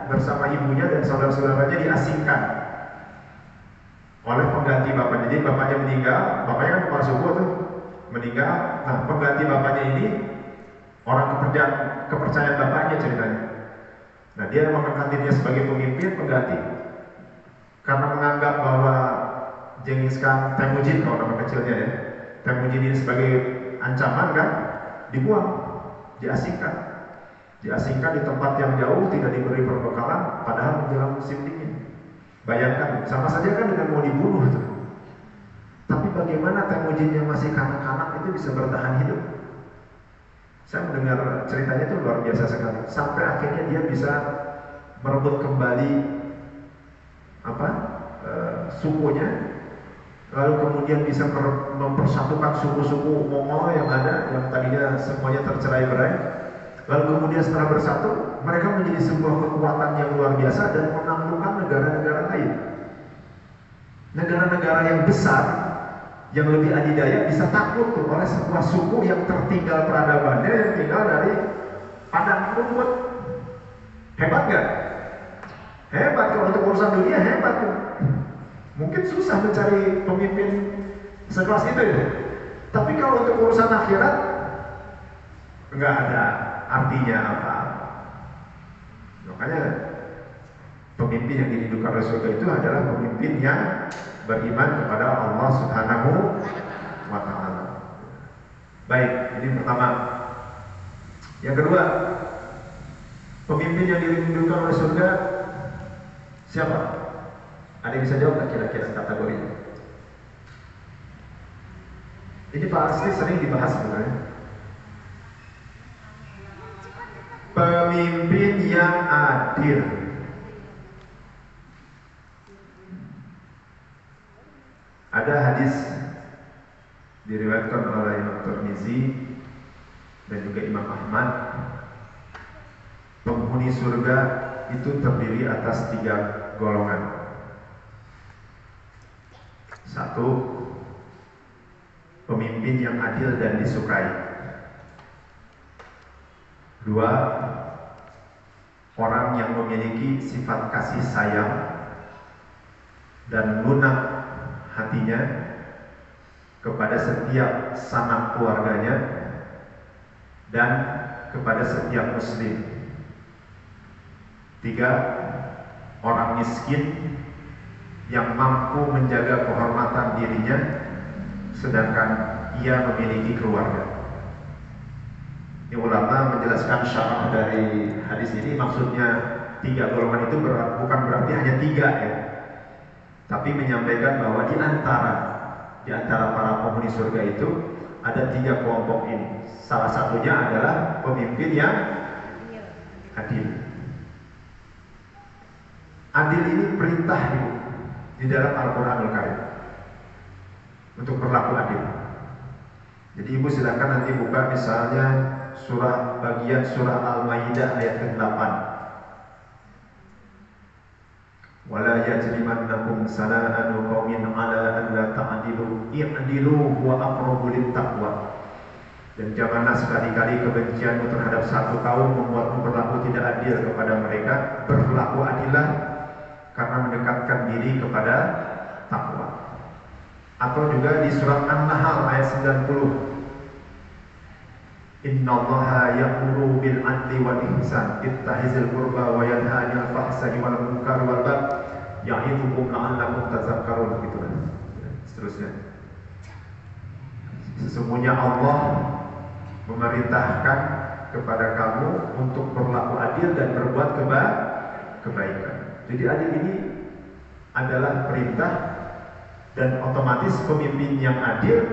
bersama ibunya dan saudara-saudaranya diasingkan oleh pengganti bapaknya. Jadi bapaknya meninggal, bapaknya kan kepala suku tuh meninggal. Nah pengganti bapaknya ini orang kepercayaan bapaknya ceritanya. Nah dia mengangkat dirinya sebagai pemimpin pengganti karena menganggap bahwa Genghis Khan, Temujin kalau nama kecilnya ya, Temujin ini sebagai ancaman kan, dibuang, diasingkan di tempat yang jauh, tidak diberi perbekalan, padahal menjelang musim dingin. Bayangkan, sama saja kan dengan mau dibunuh tuh. Tapi bagaimana Temujin yang masih kanak-kanak itu bisa bertahan hidup? Saya mendengar ceritanya itu luar biasa sekali. Sampai akhirnya dia bisa merebut kembali sukunya, lalu kemudian bisa mempersatukan suku-suku Mongol yang ada, yang tadinya semuanya tercerai-berai. Lalu kemudian setelah bersatu, mereka menjadi sebuah kekuatan yang luar biasa dan menaklukkan negara-negara lain. Negara-negara yang besar, yang lebih adidaya bisa takluk oleh sebuah suku yang tertinggal peradabannya, yang tinggal dari padang rumput. Hebat gak? Hebat. Kalau untuk urusan dunia hebat tuh. Mungkin susah mencari pemimpin sekelas itu ya. Tapi kalau untuk urusan akhirat nggak ada artinya apa. Makanya pemimpin yang dirindukan oleh surga itu adalah pemimpin yang beriman kepada Allah Subhanahu wa Ta'ala. Baik, ini pertama. Yang kedua, pemimpin yang dirindukan oleh surga siapa? Ada yang bisa jawab nggak kira-kira kategorinya? Ini pasti sering dibahas sebenarnya. Pemimpin yang adil. Ada hadis diriwayatkan oleh Imam Tirmizi dan juga Imam Ahmad. Penghuni surga itu terdiri atas 3 golongan. 1, pemimpin yang adil dan disukai. 2, orang yang memiliki sifat kasih sayang dan lunak hatinya kepada setiap sanak keluarganya dan kepada setiap muslim. 3, orang miskin yang mampu menjaga kehormatan dirinya sedangkan ia memiliki keluarga. Ini ulama menjelaskan syarah dari hadis ini, maksudnya 3 golongan itu bukan berarti hanya 3 ya, tapi menyampaikan bahwa di antara para penghuni surga itu ada 3 kelompok ini. Salah satunya adalah pemimpin yang adil. Adil ini perintah di dalam Al-Quranul Karim untuk berlaku adil. Jadi ibu silakan nanti buka misalnya bagian surah Al-Maidah ayat ke-8. Wala yajrimannakum sana'anu qaumin 'ala an la ta'dilu i'dilu huwa aqrabu lit-taqwa. Dan janganlah sekali-kali kebencianmu terhadap satu kaum membuatmu berlaku tidak adil kepada mereka. Berlaku adillah karena mendekatkan diri kepada takwa. Atau juga di surat An-Nahl ayat 90. Innallaha ya'muru bil 'adli wal ihsan ittahizil qurba wa yanha 'anil fahsya'i wal munkari wal baghi ya'idukum la'allakum tadhakkarun. Gitu kan. Seterusnya. Sesungguhnya Allah memerintahkan kepada kamu untuk berlaku adil dan berbuat kebaikan. Jadi adil ini adalah perintah, dan otomatis pemimpin yang adil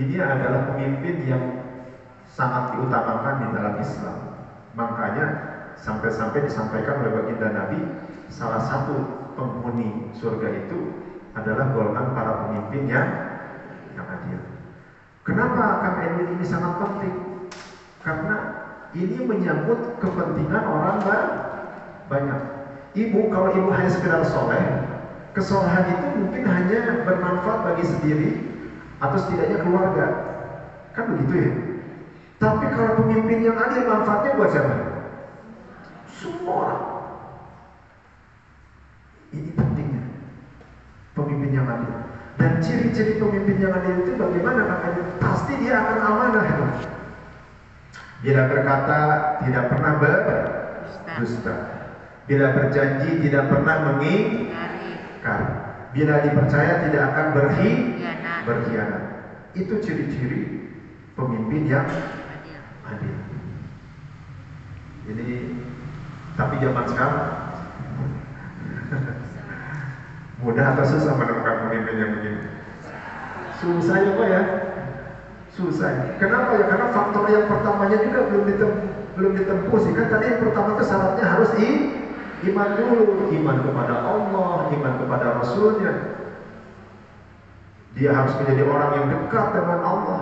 ini adalah pemimpin yang sangat diutamakan di dalam Islam. Makanya sampai-sampai disampaikan oleh baginda Nabi, salah satu penghuni surga itu adalah golongan para pemimpin yang adil. Kenapa KPN ini sangat penting? Karena ini menyangkut kepentingan orang banyak. Ibu, kalau ibu hanya sekedar soleh, kesolehan itu mungkin hanya bermanfaat bagi sendiri atau setidaknya keluarga. Kan begitu ya? Tapi kalau pemimpin yang adil, manfaatnya buat siapa? Semua orang. Ini pentingnya pemimpin yang adil. Dan ciri-ciri pemimpin yang adil itu bagaimana katanya? Pasti dia akan amanah. Bila berkata tidak pernah berdusta. Bila berjanji tidak pernah mengingkar. Bila dipercaya tidak akan berkhianat. Itu ciri-ciri pemimpin yang adil. Jadi, tapi zaman sekarang mudah atau susah menemukan pemimpin yang begini? Susah ya Pak ya? Susah. Kenapa ya? Karena faktor yang pertamanya juga belum ditempuh sih. Kan tadi yang pertama itu syaratnya harus iman dulu. Iman kepada Allah, iman kepada Rasulnya. Dia harus menjadi orang yang dekat dengan Allah.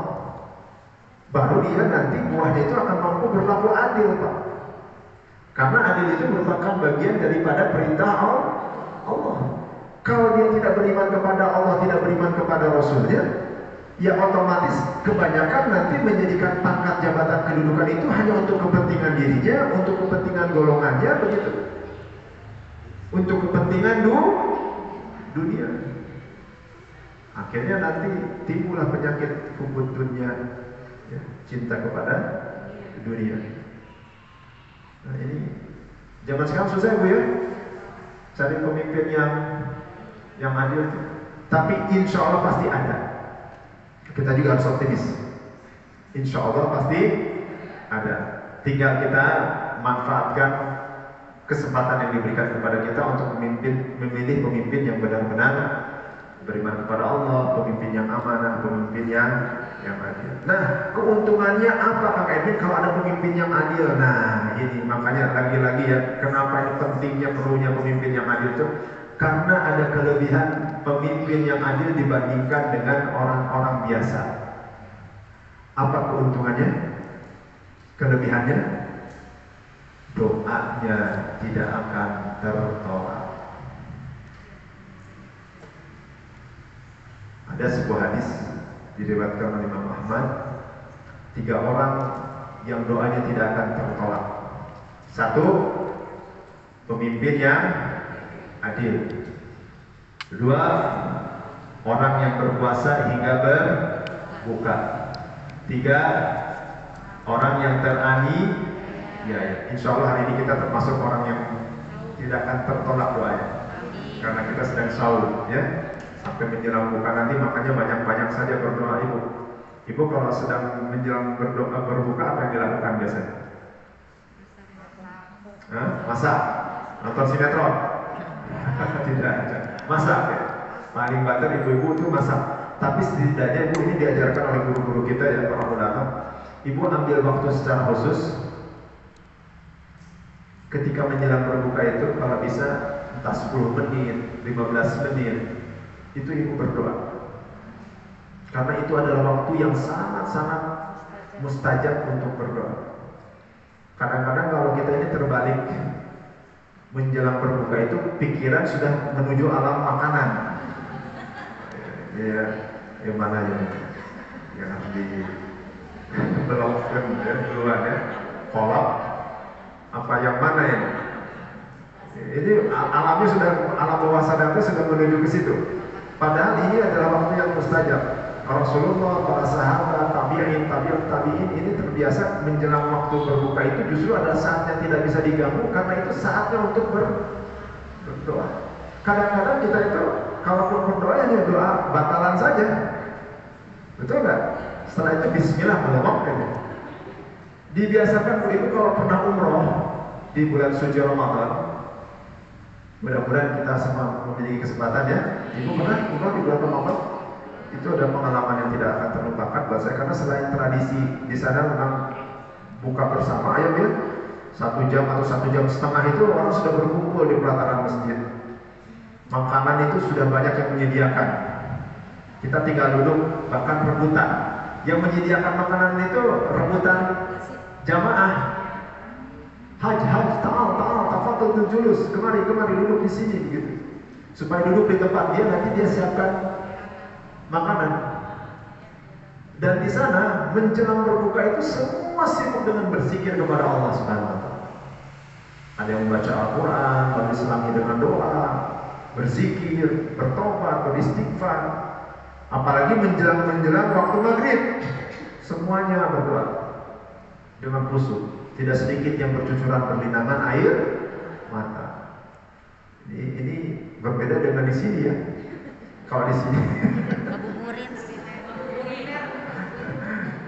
Baru dia nanti buahnya itu akan mampu berlaku adil Pak. Karena adil itu merupakan bagian daripada perintah Allah. Kalau dia tidak beriman kepada Allah, tidak beriman kepada Rasulnya, ya otomatis kebanyakan nanti menjadikan pangkat jabatan kedudukan itu hanya untuk kepentingan dirinya, untuk kepentingan golongannya, begitu. Untuk kepentingan dunia. Akhirnya nanti timbullah penyakit hubud dunia, ya, cinta kepada dunia. Nah ini zaman sekarang susah Bu ya, cari pemimpin yang adil. Tapi insya Allah pasti ada. Kita juga harus optimis. Insya Allah pasti ada. Tinggal kita manfaatkan kesempatan yang diberikan kepada kita untuk memilih pemimpin yang benar-benar beriman kepada Allah, pemimpin yang amanah, pemimpin yang adil. Nah, keuntungannya apa Kang Edwin kalau ada pemimpin yang adil? Nah, ini makanya lagi-lagi ya, kenapa ini pentingnya perlunya pemimpin yang adil itu? Karena ada kelebihan pemimpin yang adil dibandingkan dengan orang-orang biasa. Apa keuntungannya? Kelebihannya? Doanya tidak akan tertolak. Ada sebuah hadis diriwayatkan oleh Imam Ahmad, 3 orang yang doanya tidak akan tertolak. 1, pemimpin yang adil. 2, orang yang berpuasa hingga berbuka. 3, orang yang terani. Ya, insya Allah hari ini kita termasuk orang yang tidak akan tertolak doanya, karena kita sedang sahur, ya. Sampai menjelang buka nanti, makanya banyak-banyak saja berdoa ibu. Ibu kalau sedang menjelang berbuka apa yang dilakukan biasanya? Masak? Nonton sinetron? Tidak. Masak ya? Paling banter ibu-ibu itu masak. Tapi setidaknya ibu ini diajarkan oleh guru-guru kita ya, para ulama. Ibu ambil waktu secara khusus ketika menjelang berbuka itu, kalau bisa entah 10 menit, 15 menit, itu ibu berdoa. Karena itu adalah waktu yang sangat-sangat mustajab untuk berdoa. Kadang-kadang kalau kita ini terbalik, menjelang berbuka itu pikiran sudah menuju alam makanan. Ya mana yang harus dibelokkan ya, duluan ya, kolak apa yang mana ya? Ini alamnya sudah, alam bawah sadarnya sudah menuju ke situ. Padahal ini adalah waktu yang mustajab. Rasulullah, para sahabat, tabi'in ini terbiasa menjelang waktu berbuka itu justru adalah saat yang tidak bisa diganggu, karena itu saatnya untuk berdoa. Kadang-kadang kita itu kalaupun berdoa hanya doa batalan saja, betul nggak? Setelah itu Bismillah melewatkannya. Dibiasakan itu kalau pernah umroh di bulan suci Ramadan. Mudah-mudahan kita semua memiliki kesempatan ya. Ibu pernah umroh di bulan Ramadan? Itu ada pengalaman yang tidak akan terlupakan buat saya, karena selain tradisi di sana memang buka bersama ayam ya, 1 jam atau 1 jam setengah itu orang sudah berkumpul di pelataran masjid. Makanan itu sudah banyak yang menyediakan. Kita tinggal duduk, bahkan rebutan. Yang menyediakan makanan itu rebutan jamaah. Haj, tafadhol julus, kemari duduk di sini gitu. Supaya duduk di tempat dia, nanti dia siapkan makanan. Dan di sana menjelang berbuka itu semua sibuk dengan berzikir kepada Allah Subhanahu wa taala. Ada yang membaca Al-Qur'an, lalu diselangi dengan doa, berzikir, bertobat, beristighfar. Apalagi menjelang waktu maghrib, semuanya berdoa dengan khusyuk. Tidak sedikit yang bercucuran berlinangan air mata. Ini berbeda dengan di sini ya. Kalau di sini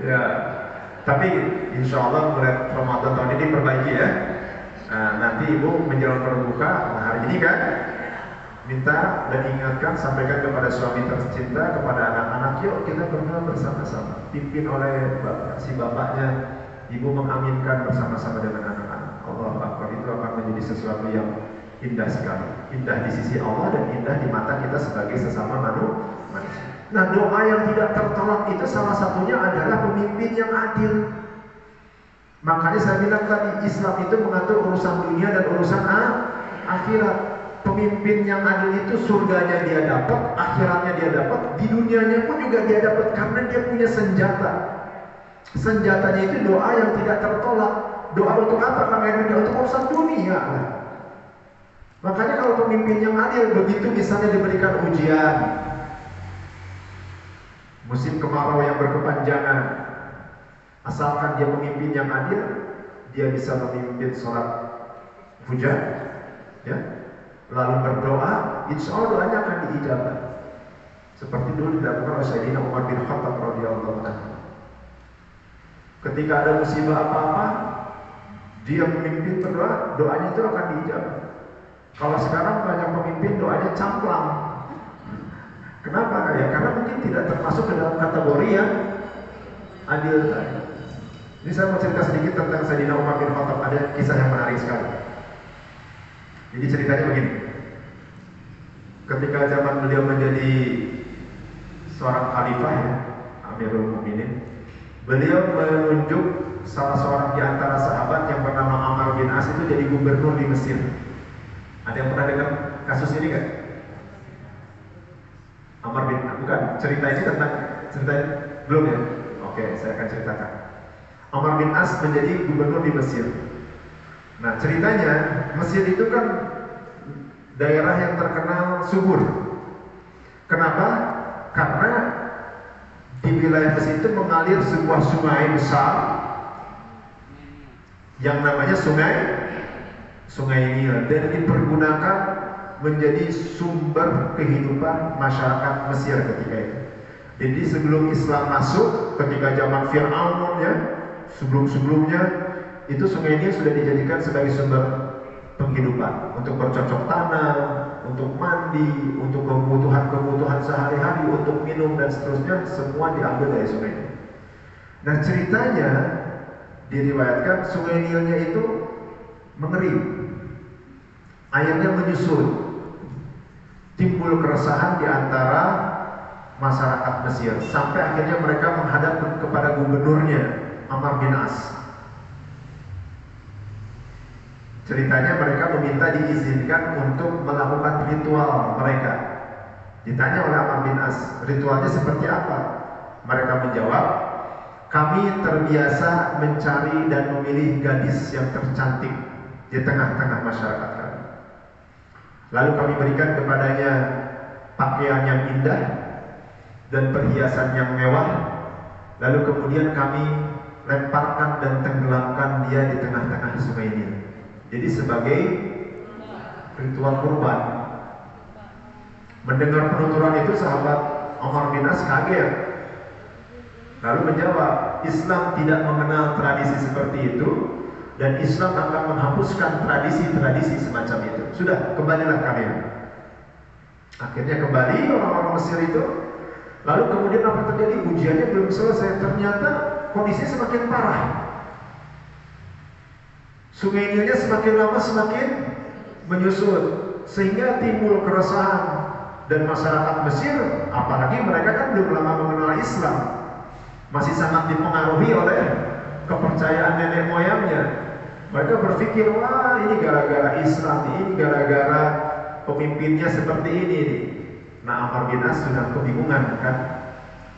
ya, tapi insya Allah mulai Ramadan tahun ini perbaiki ya. Nanti ibu menjelang berbuka, hari ini kan minta dan ingatkan, sampaikan kepada suami tercinta, kepada anak-anak, yuk kita berdoa bersama-sama, pimpin oleh si bapaknya, ibu mengaminkan bersama-sama dengan anak-anak. Allahu Akbar, itu akan menjadi sesuatu yang indah sekali, indah di sisi Allah dan indah di mata kita sebagai sesama manusia. Nah, doa yang tidak tertolak itu salah satunya adalah pemimpin yang adil. Makanya saya bilang tadi, Islam itu mengatur urusan dunia dan urusan akhirat. Pemimpin yang adil itu surganya dia dapat, akhiratnya dia dapat, di dunianya pun juga dia dapat, karena dia punya senjata. Senjatanya itu doa yang tidak tertolak. Doa untuk apa? Karena dia untuk urusan dunia. Makanya kalau pemimpin yang adil begitu misalnya diberikan ujian, musim kemarau yang berkepanjangan, asalkan dia pemimpin yang adil, dia bisa memimpin sholat hujan, ya, lalu berdoa, insya Allah doanya akan diijabah. Seperti dulu dilakukan oleh Sayyidina Umar bin Khattab radhiyallahu anhu. Ketika ada musibah apa-apa, dia memimpin berdoa, doanya itu akan diijabah. Kalau sekarang banyak pemimpin doanya camplang. Kenapa? Ya karena mungkin tidak termasuk ke dalam kategori yang adil tadi. Ini saya mau cerita sedikit tentang Sayyidina Umar bin Khattab. Ada kisah yang menarik sekali. Jadi ceritanya begini. Ketika zaman beliau menjadi seorang khalifah, ya, Amirul Mukminin, beliau menunjuk salah seorang di antara sahabat yang bernama Amr bin As itu jadi gubernur di Mesir. Ada yang pernah dengar kasus ini kan? Amr bin As, bukan, cerita ini tentang ceritanya belum ya? Oke, saya akan ceritakan. Amr bin As menjadi gubernur di Mesir. Nah, ceritanya Mesir itu kan daerah yang terkenal subur. Kenapa? Karena di wilayah Mesir itu mengalir sebuah sungai besar yang namanya Sungai Nil, dan dipergunakan menjadi sumber kehidupan masyarakat Mesir ketika itu. Jadi sebelum Islam masuk, ketika zaman Fir'aun, ya, sebelumnya itu Sungai Nil sudah dijadikan sebagai sumber penghidupan untuk bercocok tanam, untuk mandi, untuk kebutuhan sehari-hari, untuk minum dan seterusnya, semua diambil dari Sungai Nil. Nah, ceritanya diriwayatkan Sungai Nilnya itu mengering, airnya menyusut, timbul keresahan di antara masyarakat Mesir, sampai akhirnya mereka menghadap kepada gubernurnya Amr bin As. Ceritanya mereka meminta diizinkan untuk melakukan ritual mereka. Ditanya oleh Amr bin As, ritualnya seperti apa? Mereka menjawab, kami terbiasa mencari dan memilih gadis yang tercantik di tengah-tengah masyarakat kami. Lalu kami berikan kepadanya pakaian yang indah dan perhiasan yang mewah. Lalu kemudian kami lemparkan dan tenggelamkan dia di tengah-tengah Sungai Nil. Jadi sebagai ritual kurban. Mendengar penuturan itu sahabat Amr bin As kaget. Lalu menjawab, Islam tidak mengenal tradisi seperti itu, dan Islam akan menghapuskan tradisi-tradisi semacam itu. Sudah, kembalilah kalian. Akhirnya kembali orang-orang Mesir itu. Lalu kemudian apa terjadi? Ujiannya belum selesai. Ternyata kondisi semakin parah. Sungai Nilnya semakin lama semakin menyusut, sehingga timbul keresahan. Dan masyarakat Mesir, apalagi mereka kan belum lama mengenal Islam, masih sangat dipengaruhi oleh kepercayaan nenek moyangnya. Mereka berpikir, wah ini gara-gara Islam, ini gara-gara pemimpinnya seperti ini. Nah, Amr bin As sudah kebingungan kan.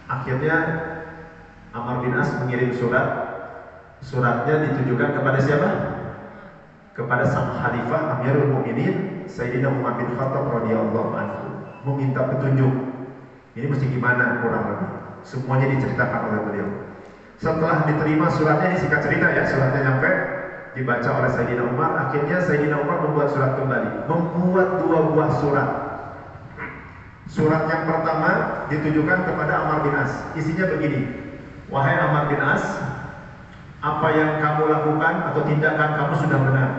Akhirnya Amr bin As mengirim surat. Suratnya ditujukan kepada siapa? Kepada sang khalifah Amirul Mukminin Sayyidina Umar bin Khattab radhiyallahu anhu, meminta petunjuk. Ini mesti gimana kurang lebih. Semuanya diceritakan oleh beliau. Setelah diterima suratnya, ini singkat cerita ya, suratnya nyampe, dibaca oleh Sayyidina Umar. Akhirnya Sayyidina Umar membuat surat kembali, membuat 2 buah surat. Surat yang pertama ditujukan kepada Amr bin As. Isinya begini, wahai Amr bin As, apa yang kamu lakukan atau tindakan kamu sudah benar.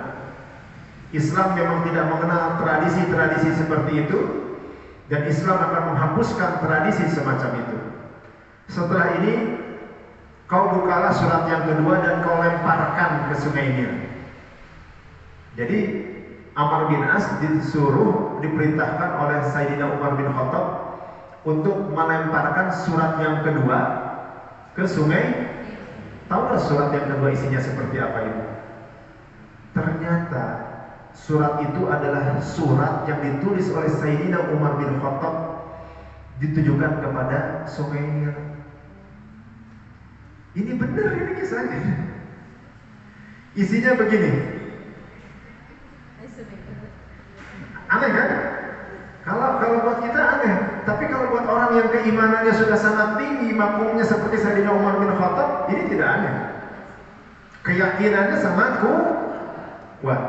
Islam memang tidak mengenal tradisi-tradisi seperti itu, dan Islam akan menghapuskan tradisi semacam itu. Setelah ini kau bukalah surat yang kedua dan kau lemparkan ke Sungai Nil. Jadi Amr bin As diperintahkan oleh Sayyidina Umar bin Khattab untuk melemparkan surat yang kedua ke sungai. Tahu surat yang kedua isinya seperti apa itu? Ternyata surat itu adalah surat yang ditulis oleh Sayyidina Umar bin Khattab, ditujukan kepada Sungai Nil. Ini benar ini kisahnya. Isinya begini. Aneh kan? Kalau buat kita aneh, tapi kalau buat orang yang keimanannya sudah sangat tinggi, makomnya seperti Sayyidina Umar bin Khattab, ini tidak aneh. Keyakinannya sangat kuat.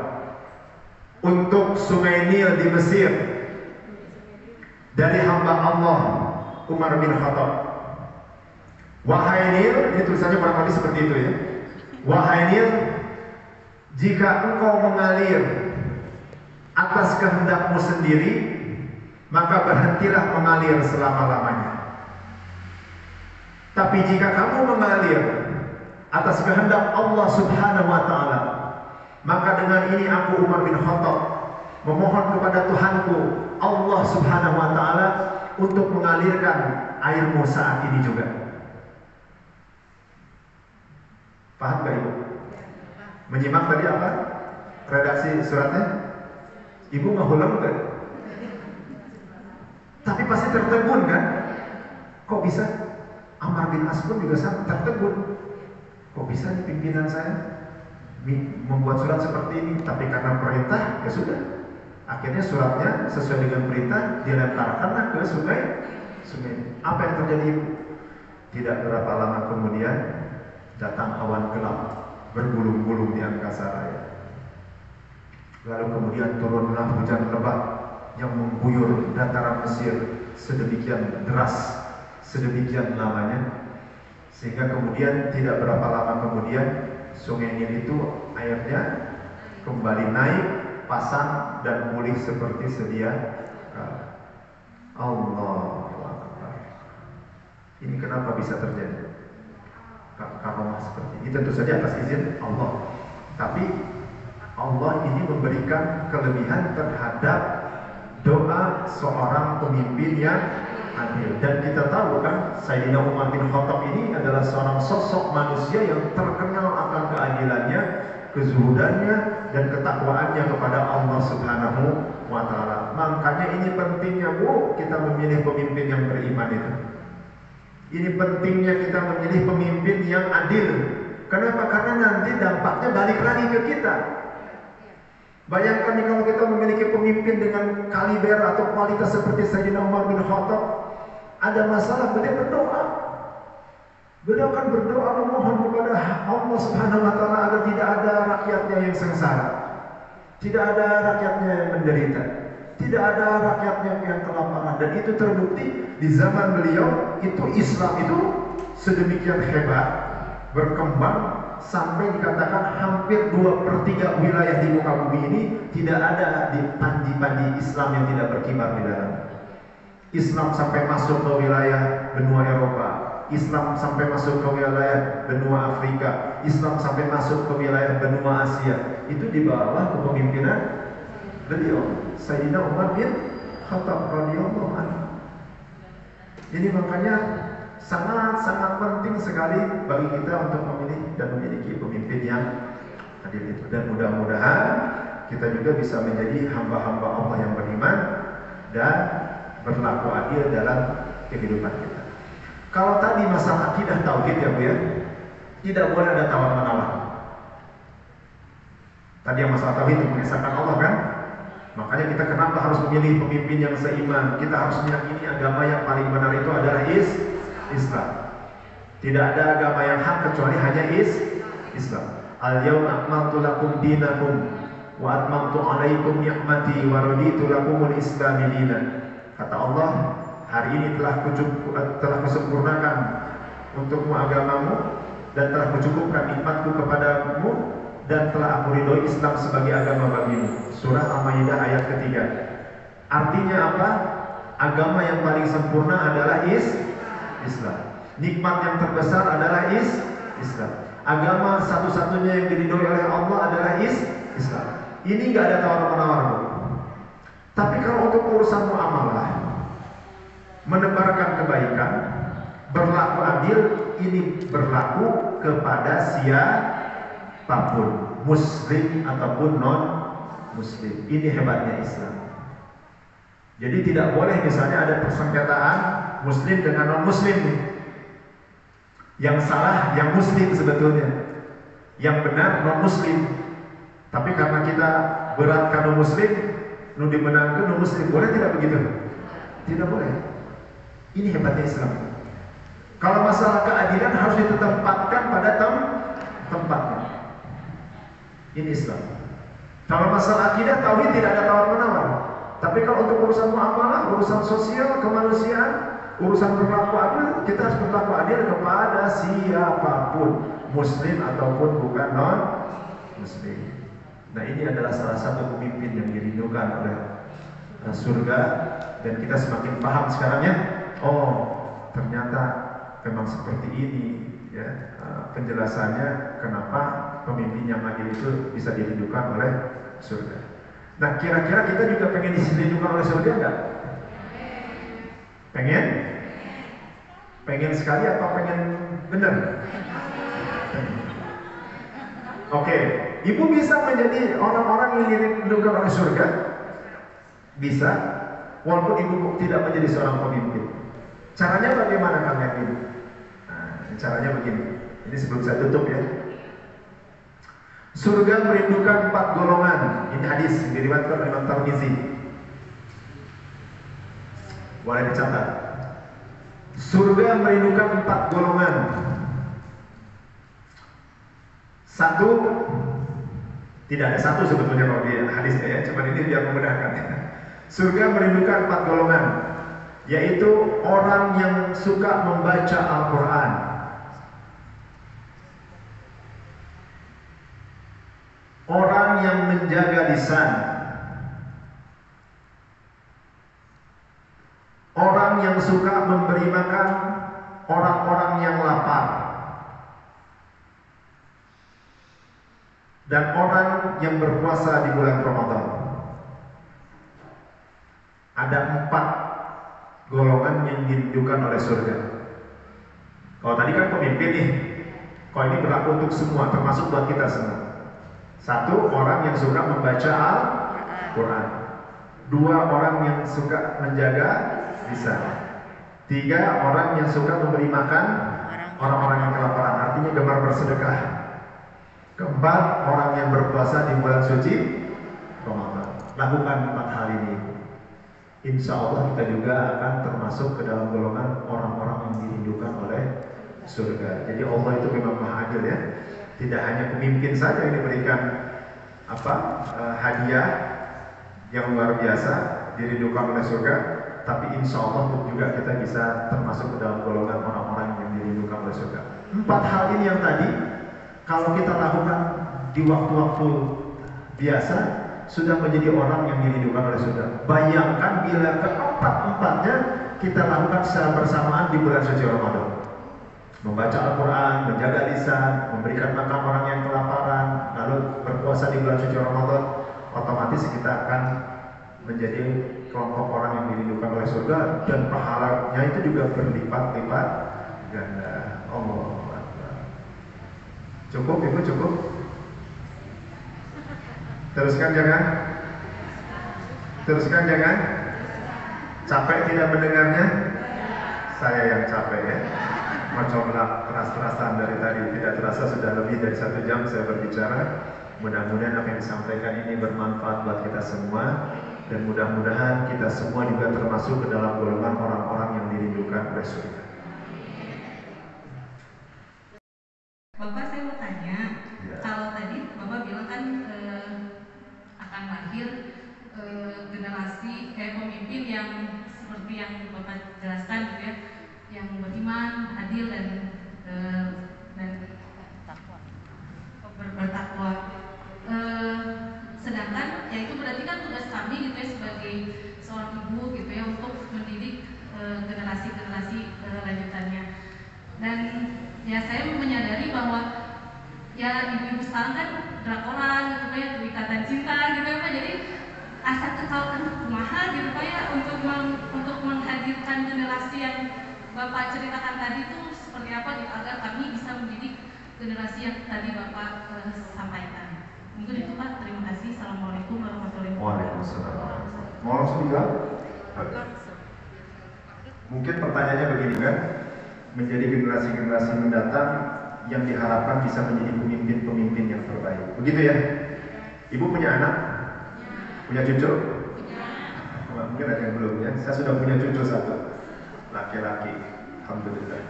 Untuk Sungai Nil di Mesir, dari hamba Allah Umar bin Khattab, wahai Nil, ini tulisannya barangkali seperti itu ya. Wahai Nil, jika engkau mengalir atas kehendakmu sendiri, maka berhentilah mengalir selama-lamanya. Tapi jika kamu mengalir atas kehendak Allah Subhanahu wa Ta'ala, maka dengan ini aku Umar bin Khattab memohon kepada Tuhanku Allah Subhanahu wa Ta'ala untuk mengalirkan airmu saat ini juga. Paham gak Ibu? Menyimak tadi apa? Redaksi suratnya? Ibu ngahulang gak? Tapi pasti tertegun kan? Kok bisa? Amr bin As pun juga sangat tertegun. Kok bisa nih pimpinan saya membuat surat seperti ini? Tapi karena perintah, ya sudah. Akhirnya suratnya sesuai dengan perintah dilemparkanlah ke sungai. Apa yang terjadi? Tidak berapa lama kemudian datang awan gelap bergulung-gulung di angkasa raya. Lalu kemudian turunlah hujan lebat yang mengguyur dataran Mesir sedemikian deras, sedemikian lamanya, sehingga kemudian tidak berapa lama kemudian sungai Nil itu airnya kembali naik, pasang dan pulih seperti sedia kala. Allahu Akbar. Ini kenapa bisa terjadi? Karomah seperti ini tentu saja atas izin Allah. Tapi Allah ini memberikan kelebihan terhadap doa seorang pemimpin yang adil. Dan kita tahu kan, Sayyidina Umar bin Khattab ini adalah seorang sosok manusia yang terkenal akan keadilannya, kezuhudannya, dan ketakwaannya kepada Allah Subhanahu wa Ta'ala. Makanya ini pentingnya Bu, kita memilih pemimpin yang beriman itu. Ini pentingnya kita memilih pemimpin yang adil. Kenapa? Karena nanti dampaknya balik lagi ke kita. Bayangkan nih kalau kita memiliki pemimpin dengan kaliber atau kualitas seperti Sayyidina Umar bin Khattab, ada masalah, beliau berdoa. Beliau kan berdoa memohon kepada Allah Subhanahu wa Ta'ala agar tidak ada rakyatnya yang sengsara, tidak ada rakyatnya yang menderita, tidak ada rakyatnya yang kelaparan. Dan itu terbukti di zaman beliau itu Islam itu sedemikian hebat, berkembang sampai dikatakan hampir 2/3 wilayah di muka bumi ini tidak ada di pandi-pandi Islam yang tidak berkibar di dalam. Islam sampai masuk ke wilayah benua Eropa, Islam sampai masuk ke wilayah benua Afrika, Islam sampai masuk ke wilayah benua Asia. Itu di bawah kepemimpinan beliau, Sayyidina Umar bin Khattab radhiyallahu anhu. Jadi makanya sangat-sangat penting sekali bagi kita untuk memilih dan memiliki pemimpin yang adil itu. Dan mudah-mudahan kita juga bisa menjadi hamba-hamba Allah yang beriman dan berlaku adil dalam kehidupan kita. Kalau tadi masalah akidah tauhid ya Bu ya, tidak boleh ada tawar-menawar. Tadi yang masalah tauhid itu mengesahkan Allah kan? Makanya kita kenapa harus memilih pemimpin yang seiman? Kita harus meyakini agama yang paling benar itu adalah Islam. Tidak ada agama yang hak kecuali hanya Islam. Al-yawma akmaltu lakum dinakum wa atmamtu alaikum ni'mati wa raditu lakumul Islam dinan. Kata Allah, hari ini telah kusempurnakan untukmu agamamu dan telah kucukupkan nikmatku kepadamu dan telah aku ridhoi Islam sebagai agama bagimu. Surah Al-Maidah ayat ketiga. Artinya apa? Agama yang paling sempurna adalah Islam. Nikmat yang terbesar adalah Islam. Agama satu-satunya yang diridhoi oleh Allah adalah Islam. Ini nggak ada tawar-menawar. Tapi kalau untuk urusan muamalah, menebarkan kebaikan, berlaku adil, ini berlaku kepada siapapun, muslim ataupun non muslim. Ini hebatnya Islam. Jadi tidak boleh misalnya ada persengketaan muslim dengan non muslim nih. Yang salah yang muslim sebetulnya, yang benar non muslim. Tapi karena kita beratkan non muslim, nu dimenangkan non muslim, boleh tidak begitu? Tidak boleh. Ini hebatnya Islam. Kalau masalah keadilan harus ditempatkan pada tempatnya. Ini Islam. Kalau masalah akidah, tauhid tidak ada tawar-menawar. Tapi kalau untuk urusan muamalah, urusan sosial, kemanusiaan, urusan berlaku adil, kita harus berlaku adil kepada siapapun, muslim ataupun bukan non muslim. Nah, ini adalah salah satu pemimpin yang dirindukan oleh surga, dan kita semakin paham sekarang ya. Oh, ternyata memang seperti ini ya penjelasannya kenapa pemimpin yang adil itu bisa dirindukan oleh surga. Nah, kira-kira kita juga pengen dirindukan oleh surga enggak? Pengen? Pengen sekali apa pengen benar? Oke, ibu bisa menjadi orang-orang yang dirindukan oleh surga? Bisa, walaupun ibu tidak menjadi seorang pemimpin. Caranya bagaimana kalian ibu? Nah, caranya begini. Ini sebelum saya tutup ya. Surga merindukan 4 golongan. Ini hadis yang diriwayatkan oleh Imam Tirmizi. Boleh dicatat. Surga merindukan 4 golongan. 1, tidak ada 1 sebetulnya kalau di hadisnya ya, cuma ini biar memudahkan. Surga merindukan 4 golongan, yaitu orang yang suka membaca Al-Quran, orang yang menjaga lisan, orang yang suka memberi makan orang-orang yang lapar, dan orang yang berpuasa di bulan Ramadan. Ada 4 golongan yang dirindukan oleh surga. Kalau tadi kan pemimpin nih, kalau ini berlaku untuk semua, termasuk buat kita semua. 1, orang yang suka membaca Al-Quran. 2, orang yang suka menjaga lisan. 3, orang yang suka memberi makan orang-orang yang kelaparan, artinya gemar bersedekah. 4, orang yang berpuasa di bulan suci Ramadan. Lakukan 4 hal ini. Insya Allah kita juga akan termasuk ke dalam golongan orang-orang yang dirindukan oleh surga. Jadi Allah itu memang maha adil ya. Tidak hanya pemimpin saja yang diberikan hadiah yang luar biasa dirindukan oleh surga, tapi insya Allah juga kita bisa termasuk ke dalam golongan orang-orang yang dirindukan oleh surga. 4 hal ini yang tadi kalau kita lakukan di waktu-waktu biasa sudah menjadi orang yang dirindukan oleh surga. Bayangkan bila keempat-empatnya kita lakukan secara bersamaan di bulan suci Ramadan. Membaca Al-Quran, menjaga lisan, memberikan makan orang yang kelaparan, lalu berpuasa di bulan suci Ramadan, otomatis kita akan menjadi kelompok orang yang dirindukan oleh surga, dan pahalanya itu juga berlipat-lipat ganda. Allah. Cukup ibu, cukup. Teruskan jangan. Capek tidak mendengarnya? Saya yang capek ya. Mencoba keras-kerasan dari tadi, tidak terasa sudah lebih dari 1 jam saya berbicara. Mudah-mudahan apa yang disampaikan ini bermanfaat buat kita semua, dan mudah-mudahan kita semua juga termasuk ke dalam golongan orang-orang yang dirindukan oleh surga. Bapak, saya mau tanya, ya. Kalau tadi Bapak bilang kan akan lahir generasi pemimpin yang seperti yang Bapak jelaskan gitu ya, yang beriman, adil dan bertakwa. Sedangkan ya itu berarti kan tugas kami gitu ya sebagai seorang ibu gitu ya untuk mendidik generasi-generasi lanjutannya. Dan ya saya menyadari bahwa ya ibu-ibu sekarang kan drakoran gitu ya, ikatan cinta gitu ya Pak. Jadi asa kekal kumaha gitu Pak ya untuk menghadirkan generasi yang Bapak ceritakan tadi itu seperti apa gitu, agar kami bisa mendidik generasi yang tadi Bapak sampaikan. Mungkin itu Pak. Terima kasih. Assalamualaikum warahmatullahi wabarakatuh. Waalaikumsalam. Mau langsung dijawab? Mungkin pertanyaannya begini kan, menjadi generasi-generasi mendatang yang diharapkan bisa menjadi pemimpin-pemimpin yang terbaik. Begitu ya? Ibu punya anak? Punya cucu? Mungkin ada yang belum ya. Saya sudah punya cucu 1. laki-laki. Alhamdulillah.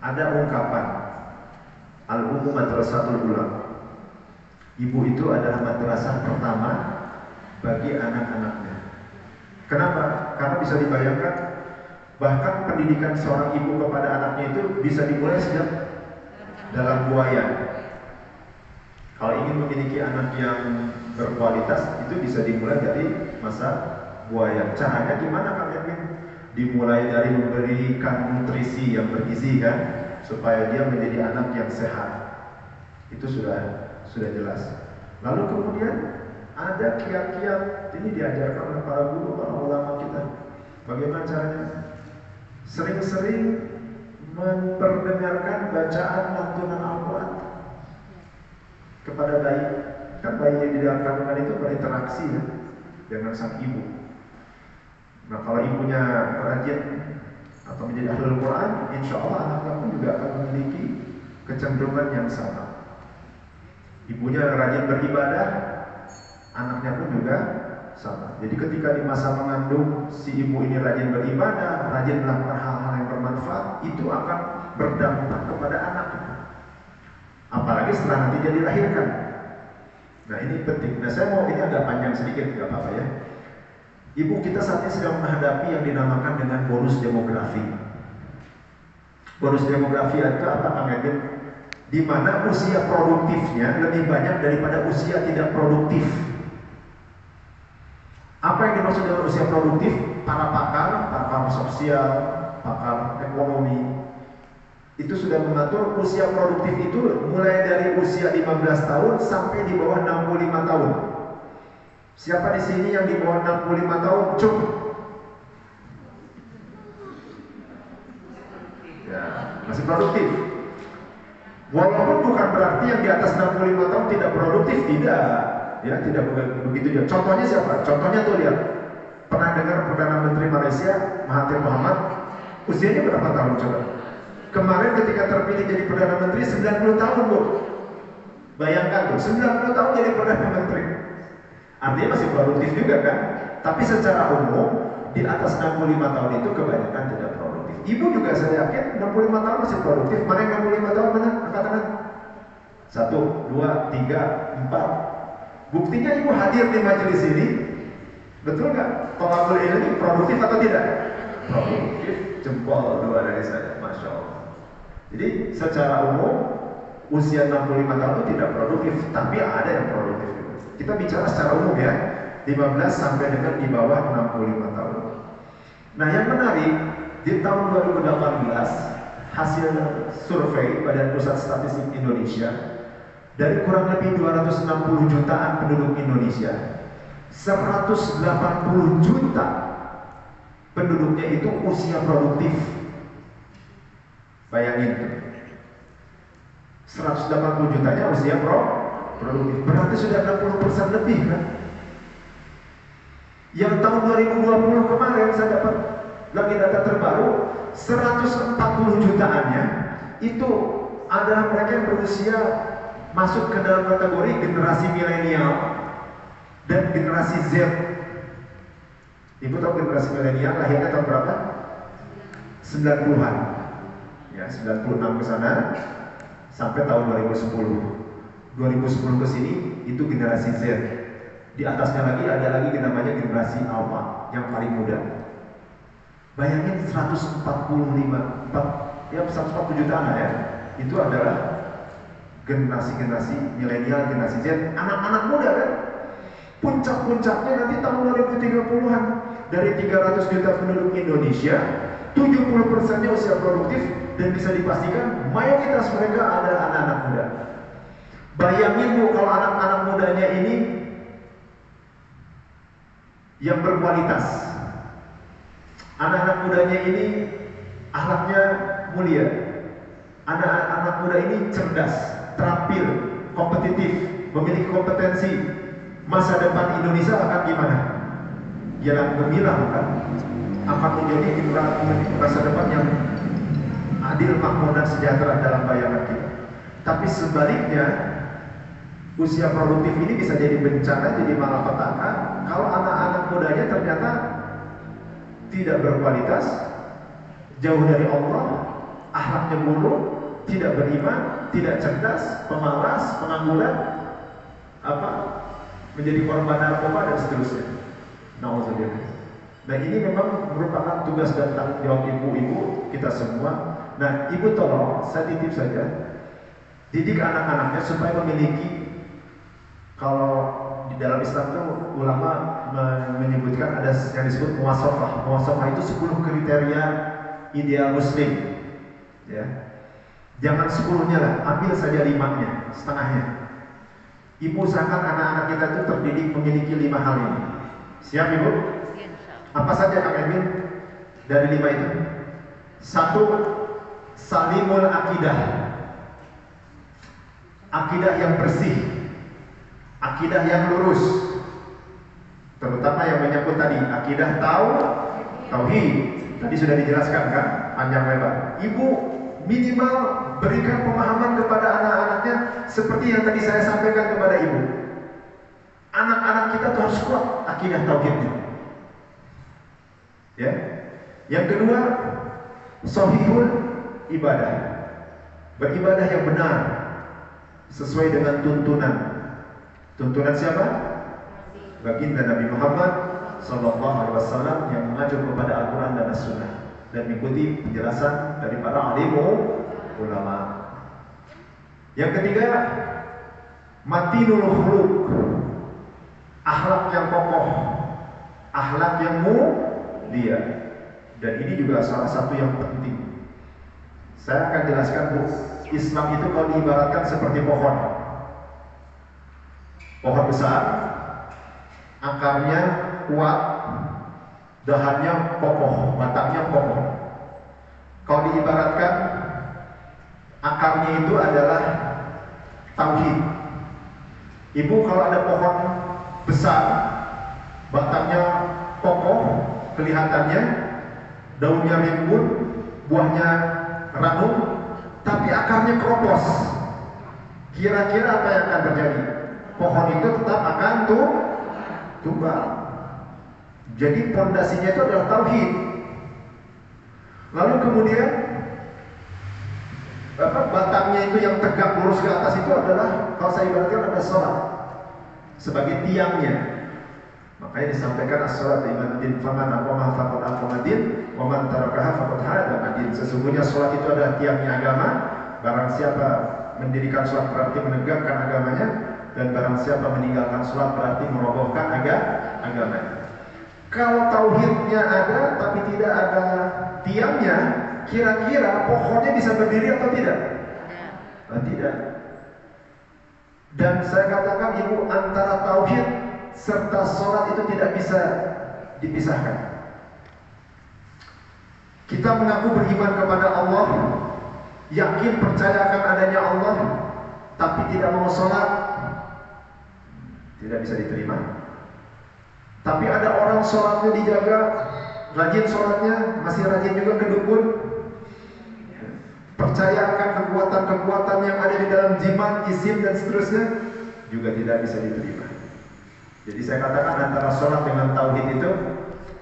Ada ungkapan al-ummu madrasatul ula. Ibu itu adalah madrasah pertama bagi anak-anaknya. Kenapa? Karena bisa dibayangkan, bahkan pendidikan seorang ibu kepada anaknya itu bisa dimulai sejak dalam buaya. Kalau ingin memiliki anak yang berkualitas, itu bisa dimulai dari masa buaya. Caranya gimana kalian? Dimulai dari memberikan nutrisi yang bergizi kan, supaya dia menjadi anak yang sehat. Itu sudah jelas. Lalu kemudian ada kiat-kiat, ini diajarkan oleh para guru, para ulama kita. Bagaimana caranya? Sering-sering memperdengarkan bacaan lantunan Al-Quran kepada bayi. Kan bayi yang di dalam kandungan itu berinteraksi ya, dengan sang ibu. Nah kalau ibunya rajin atau menjadi ahlul Quran, insya Allah anaknya pun juga akan memiliki kecenderungan yang sama. Ibunya rajin beribadah, anaknya pun juga sama. Jadi ketika di masa mengandung si ibu ini rajin beribadah, rajin melakukan hal-hal yang bermanfaat, itu akan berdampak kepada anak. Apalagi setelah nanti dia dilahirkan. Nah ini penting. Nah saya mau ini agak panjang sedikit, nggak apa-apa ya. Ibu kita saat ini sedang menghadapi yang dinamakan dengan bonus demografi. Bonus demografi itu apa Kang Edwin? Di mana usia produktifnya lebih banyak daripada usia tidak produktif. Apa yang dimaksud dengan usia produktif? Para pakar sosial, pakar ekonomi itu sudah mengatur usia produktif itu mulai dari usia 15 tahun sampai di bawah 65 tahun. Siapa di sini yang di bawah 65 tahun? Cukup. Ya, masih produktif. Walaupun bukan berarti yang di atas 65 tahun tidak produktif, tidak. Ya, tidak begitu dia. Contohnya siapa? Contohnya tuh lihat. Pernah dengar Perdana Menteri Malaysia, Mahathir Mohamad, usianya berapa tahun coba? Kemarin ketika terpilih jadi Perdana Menteri 90 tahun, Bu. Bayangkan tuh, 90 tahun jadi Perdana Menteri. Artinya masih produktif juga kan? Tapi secara umum di atas 65 tahun itu kebanyakan tidak produktif. Ibu juga saya yakin 65 tahun masih produktif. Mana yang 65 tahun mana? Angkat tangan. 1, 2, 3, 4. Buktinya ibu hadir di majelis ini. Betul nggak? Tolakul ini produktif atau tidak? Produktif. Jempol 2 dari saya. Masya Allah. Jadi secara umum usia 65 tahun itu tidak produktif, tapi ada yang produktif. Kita bicara secara umum ya, 15 sampai dengan di bawah 65 tahun. Nah yang menarik, di tahun 2018 hasil survei Badan Pusat Statistik Indonesia, dari kurang lebih 260 jutaan penduduk Indonesia, 180 juta penduduknya itu usia produktif. Bayangin, 180 jutanya usia produktif, berarti sudah 60% lebih kan? Yang tahun 2020 kemarin saya dapat lagi data terbaru, 140 jutaannya itu adalah mereka yang berusia masuk ke dalam kategori generasi milenial dan generasi Z. Ibu tahu generasi milenial lahirnya tahun berapa? 90-an. Ya, 96 ke sana sampai tahun 2010. 2010 ke sini itu generasi Z. Di atasnya lagi ada lagi yang namanya generasi Alpha yang paling muda. Bayangin 140 jutaan ya. Itu adalah generasi milenial, generasi Z, anak-anak muda kan. Puncak-puncaknya nanti tahun 2030-an. Dari 300 juta penduduk Indonesia, 70%-nya usia produktif dan bisa dipastikan mayoritas mereka adalah anak-anak muda. Bayangin Bu, kalau anak-anak mudanya ini yang berkualitas, anak-anak mudanya ini akhlaknya mulia, anak-anak muda ini cerdas, terampil, kompetitif, memiliki kompetensi, masa depan Indonesia akan gimana? Jalan gemilang kan? Akan menjadi masa depan yang adil, makmur dan sejahtera dalam bayangan kita. Tapi sebaliknya, usia produktif ini bisa jadi bencana, jadi malapetaka kalau anak-anak mudanya ternyata tidak berkualitas, jauh dari Allah, akhlaknya buruk, tidak beriman, tidak cerdas, pemalas, pengangguran, menjadi korban narkoba dan seterusnya. Nauzubillah. Nah, ini memang merupakan tugas dan tanggung jawab ibu-ibu kita semua. Nah, ibu tolong, saya titip saja, didik anak-anaknya supaya memiliki, kalau di dalam Islam itu ulama menyebutkan ada yang disebut muwasafah. Muwasafah itu 10 kriteria ideal muslim. Ya. Jangan 10-nya lah, ambil saja 5-nya, setengahnya. Ibu usahakan anak-anak kita itu terdidik memiliki 5 hal ini. Siap ibu? Apa saja Kang Emil dari 5 itu? 1, salimul akidah. Akidah yang bersih, akidah yang lurus, terutama yang menyangkut tadi akidah tauhid. Tadi sudah dijelaskan kan, panjang lebar. Ibu minimal berikan pemahaman kepada anak-anaknya seperti yang tadi saya sampaikan kepada ibu. Anak-anak kita tuh harus kuat akidah tauhidnya. Ya. Yang kedua, shahihul ibadah. Beribadah yang benar sesuai dengan tuntunan. Tuntunan siapa? Baginda Nabi Muhammad sallallahu alaihi wasallam yang mengacu kepada Al-Qur'an dan As-Sunnah dan mengikuti penjelasan dari para alim ulama. Yang ketiga, matinul khuluq. Akhlak yang kokoh, akhlak yang mulia. Dan ini juga salah satu yang penting. Saya akan jelaskan, Bu. Islam itu kalau diibaratkan seperti pohon. Pohon besar, akarnya kuat, dahannya kokoh, batangnya kokoh. Kalau diibaratkan, akarnya itu adalah tauhid. Ibu kalau ada pohon besar, batangnya kokoh, kelihatannya, daunnya rimbun, buahnya ranum, tapi akarnya keropos. Kira-kira apa yang akan terjadi? Pohon itu tetap akan tumbang. Jadi pondasinya itu adalah tauhid. Lalu kemudian batangnya itu yang tegak lurus ke atas itu adalah, kalau saya ibaratkan, adalah sholat sebagai tiangnya. Makanya disampaikan as-sholat imaduddin, faman aqamaha faqad aqamadin wa man tarakaha faqad hadamadin. Sesungguhnya sholat itu adalah tiangnya agama. Barang siapa mendirikan sholat berarti menegakkan agamanya, dan barang siapa meninggalkan sholat berarti merobohkan agamanya. Kalau tauhidnya ada tapi tidak ada tiangnya, kira-kira pohonnya bisa berdiri atau tidak? Tidak. Dan saya katakan, ibu, antara tauhid serta sholat itu tidak bisa dipisahkan. Kita mengaku beriman kepada Allah, yakin percaya akan adanya Allah, tapi tidak mau sholat, tidak bisa diterima. Tapi ada orang sholatnya dijaga, rajin sholatnya, masih rajin juga ke dukun, percaya akan kekuatan-kekuatan yang ada di dalam jimat, isim dan seterusnya, juga tidak bisa diterima. Jadi saya katakan antara sholat dengan tauhid itu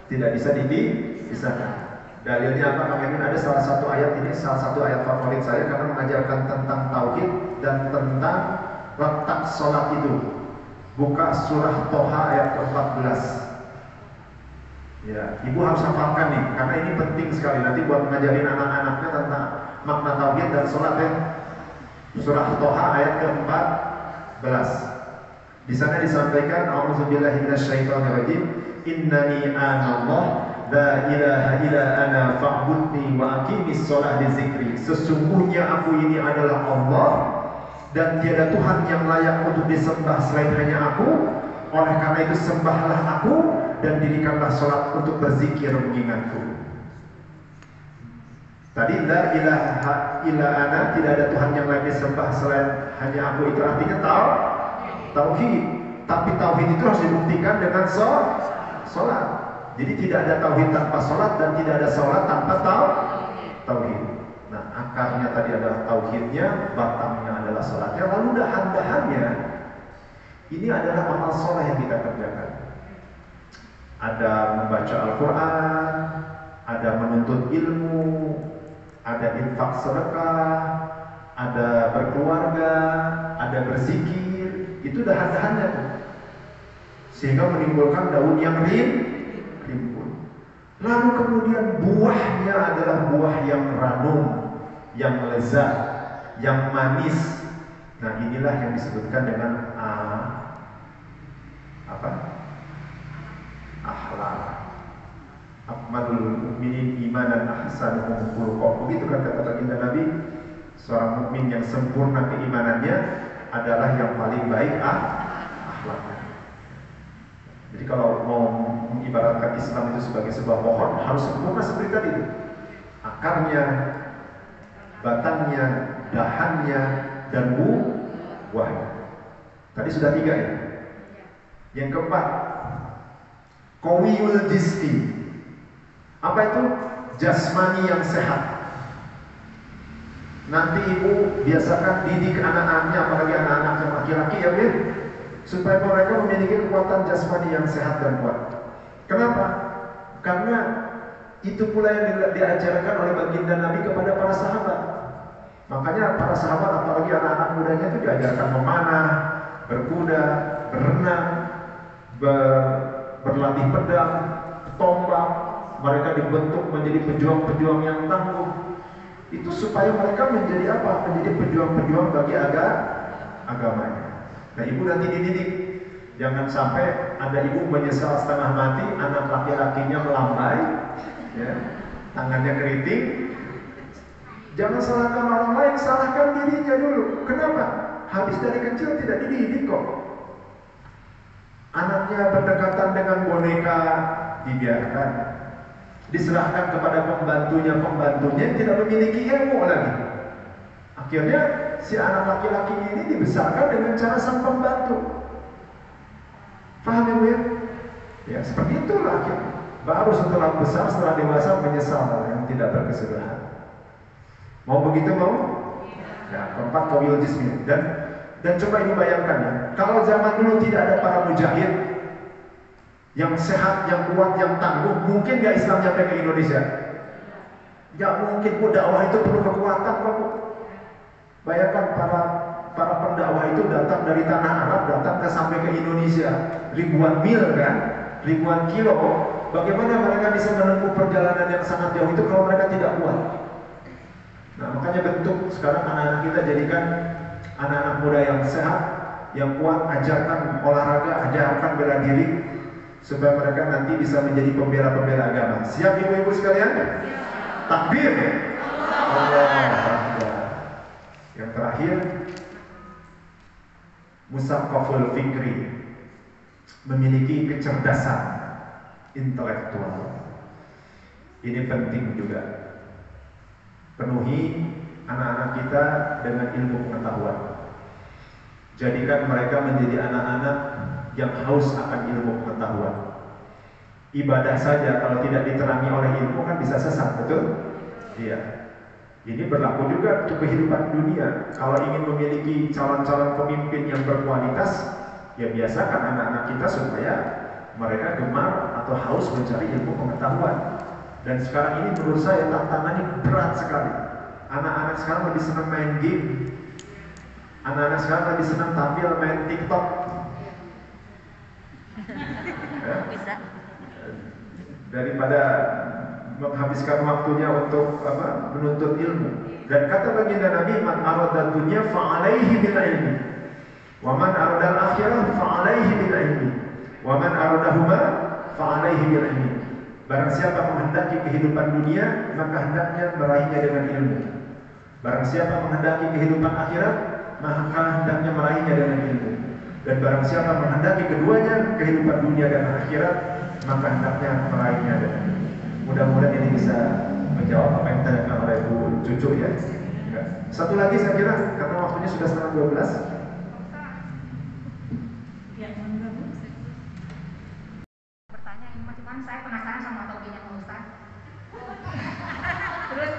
tidak bisa dipisahkan. Dalilnya apa? Kami ada salah satu ayat ini, salah satu ayat favorit saya karena mengajarkan tentang tauhid dan tentang letak sholat itu. Buka surah Toha ayat ke-14. Ya, ibu harus hafalkan nih, karena ini penting sekali nanti buat ngajarin anak-anaknya tentang makna tauhid dan sholat ya. Surah Toha ayat ke-14. Di sana disampaikan, A'udzubillahi minasyaitonirrajim, innani anallah la ilaha illa ana fa'budni wa aqimis shalah li dzikri. Sesungguhnya aku ini adalah Allah dan tiada Tuhan yang layak untuk disembah selain hanya aku. Oleh karena itu sembahlah aku dan dirikanlah sholat untuk berzikir mengingatku. Tadi la ilaha illa ana, tidak ada Tuhan yang layak disembah selain hanya aku, itu artinya tauhid. Tapi tauhid itu harus dibuktikan dengan sholat. Jadi tidak ada tauhid tanpa sholat dan tidak ada sholat tanpa tauhid. Nah, akarnya tadi adalah tauhidnya, batangnya adalah sholatnya, lalu dahan-dahannya ini adalah amal sholat yang kita kerjakan. Ada membaca Al-Quran, ada menuntut ilmu, ada infak sedekah, ada berkeluarga, ada berzikir, itu dahan-dahannya tuh. Sehingga menimbulkan daun yang rimbun. Lalu kemudian buahnya adalah buah yang ranum, yang lezat, yang manis. Nah, inilah yang disebutkan dengan akhlak. Akmalul mukminin imanan ahsanuhum khuluqan. Begitu kan kata baginda Nabi, seorang mukmin yang sempurna keimanannya adalah yang paling baik akhlaknya. Jadi kalau mau mengibaratkan Islam itu sebagai sebuah pohon, harus sempurna seperti tadi. Akarnya, batangnya, dahannya, dan buahnya. Tadi sudah 3 ya. Yang keempat, qawiyul jismi. Apa itu? Jasmani yang sehat. Nanti ibu biasakan didik anak-anaknya, apalagi anak-anak yang laki-laki ya, Bu, supaya mereka memiliki kekuatan jasmani yang sehat dan kuat. Kenapa? Karena itu pula yang diajarkan oleh baginda Nabi kepada para sahabat. Makanya para sahabat, apalagi anak-anak mudanya itu diajarkan memanah, berkuda, berenang, berlatih pedang, tombak. Mereka dibentuk menjadi pejuang-pejuang yang tangguh. Itu supaya mereka menjadi apa? Menjadi pejuang-pejuang bagi agamanya. Nah, ibu nanti dididik. Jangan sampai ada ibu menyesal setengah mati, anak laki-lakinya melambai, ya, tangannya keriting. Jangan salahkan orang lain, salahkan dirinya dulu. Kenapa? Habis dari kecil tidak dididik kok. Anaknya berdekatan dengan boneka, dibiarkan. Diserahkan kepada pembantunya yang tidak memiliki ilmu lagi. Akhirnya si anak laki-laki ini dibesarkan dengan cara sang pembantu. Paham ya, Bu ya? Ya, seperti itulah akhirnya. Baru setelah besar, setelah dewasa menyesal yang tidak berkesudahan. Mau begitu mau? Ya, keempat qawiyul jismi. Dan coba ibu bayangkan ya, kalau zaman dulu tidak ada para mujahid yang sehat, yang kuat, yang tangguh, mungkin gak Islam sampai ke Indonesia? Gak mungkin, Bu. Dakwah itu perlu kekuatan, Pak. Bayangkan para pendakwah itu datang dari tanah Arab, datang sampai ke Indonesia, ribuan mil kan, ribuan kilo. Bagaimana mereka bisa menempuh perjalanan yang sangat jauh itu kalau mereka tidak kuat? Nah, makanya bentuk sekarang anak-anak kita jadikan anak-anak muda yang sehat, yang kuat, ajarkan olahraga, ajarkan bela diri, supaya mereka nanti bisa menjadi pembela-pembela agama. Siap ibu-ibu sekalian? Takbir. Allah. Yang terakhir, musaqqaful fikri, memiliki kecerdasan intelektual. Ini penting juga. Penuhi anak-anak kita dengan ilmu pengetahuan. Jadikan mereka menjadi anak-anak yang haus akan ilmu pengetahuan. Ibadah saja kalau tidak diterangi oleh ilmu kan bisa sesat, betul? Iya. Ini berlaku juga untuk kehidupan dunia. Kalau ingin memiliki calon-calon pemimpin yang berkualitas, ya biasakan anak-anak kita supaya mereka gemar atau haus mencari ilmu pengetahuan. Dan sekarang ini menurut saya tantangannya berat sekali. Anak-anak sekarang lebih senang main game. Anak-anak sekarang lebih senang tampil main TikTok. Bisa. Daripada menghabiskan waktunya untuk menuntut ilmu. Dan kata baginda Nabi, man arada dunya fa'alaihi bil ilmi, wa man arada al-akhirah fa'alaihi bil ilmi, wa man aradahuma fa'alaihi bil ilmi. Barang siapa menghendaki kehidupan dunia, maka hendaknya meraihnya dengan ilmu. Barang siapa menghendaki kehidupan akhirat, maka hendaknya meraihnya dengan ilmu. Dan barang siapa menghendaki keduanya, kehidupan dunia dan akhirat, maka hendaknya meraihnya dengan ilmu. Mudah-mudahan ini bisa menjawab apa yang ditanyakan oleh Bu Cucu ya. Satu lagi saya kira, karena waktunya sudah setengah 12. Bertanya ini cuman saya penasaran sama topinya Pak Ustaz. Terus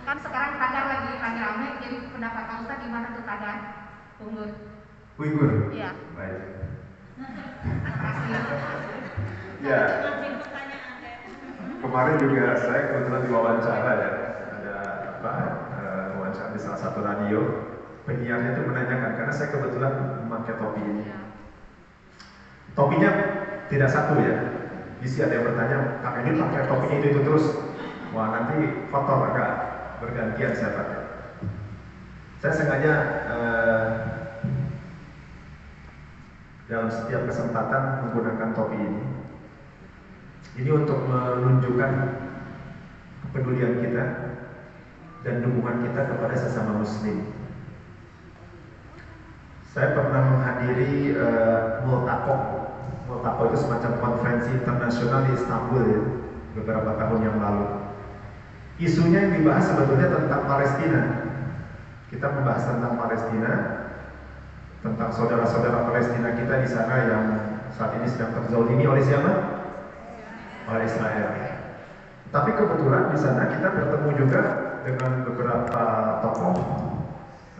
kan sekarang tagar lagi rame, jadi pendapat Pak Ustaz gimana tuh tagar Unggur? Uyghur. Iya. Baik. Makasih. Ya. kemarin juga saya kebetulan diwawancara ya, ada wawancara di salah satu radio. Penyiarnya itu menanyakan, karena saya kebetulan memakai topi ini. Topinya tidak satu ya. Bisa ada yang bertanya, Kak ini pakai topinya itu terus. Wah, nanti kotor agak bergantian saya pakai. Saya sengaja dalam setiap kesempatan menggunakan topi ini. Ini untuk menunjukkan kepedulian kita dan dukungan kita kepada sesama muslim. Saya pernah menghadiri Multaqo. Multaqo itu semacam konferensi internasional di Istanbul ya, beberapa tahun yang lalu. Isunya yang dibahas sebetulnya tentang Palestina. Kita membahas tentang Palestina, tentang saudara-saudara Palestina kita di sana yang saat ini sedang terzalimi oleh siapa? Oleh Israel. Tapi kebetulan di sana kita bertemu juga dengan beberapa tokoh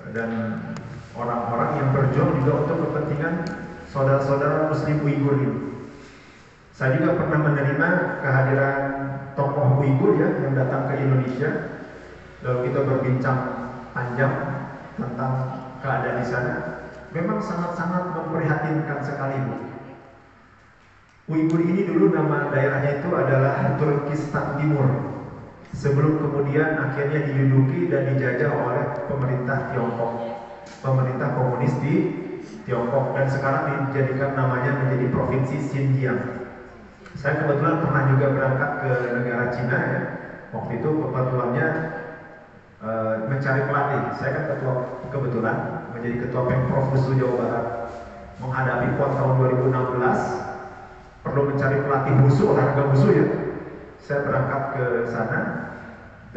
dan orang-orang yang berjuang juga untuk kepentingan saudara-saudara Muslim Uighur ini. Saya juga pernah menerima kehadiran tokoh Uighur ya yang datang ke Indonesia. Lalu kita berbincang panjang tentang keadaan di sana. Memang sangat-sangat memprihatinkan sekali, Bu. Uighur ini dulu nama daerahnya itu adalah Turkistan Timur. Sebelum kemudian akhirnya diduduki dan dijajah oleh pemerintah Tiongkok. Pemerintah komunis di Tiongkok, dan sekarang dijadikan namanya menjadi provinsi Xinjiang. Saya kebetulan pernah juga berangkat ke negara Cina ya. Waktu itu kebetulannya mencari pelatih. Saya kan kebetulan menjadi ketua Pemprov Wusu Jawa Barat. Menghadapi PON tahun 2016 perlu mencari pelatih wusu, olahraga wusu ya. Saya berangkat ke sana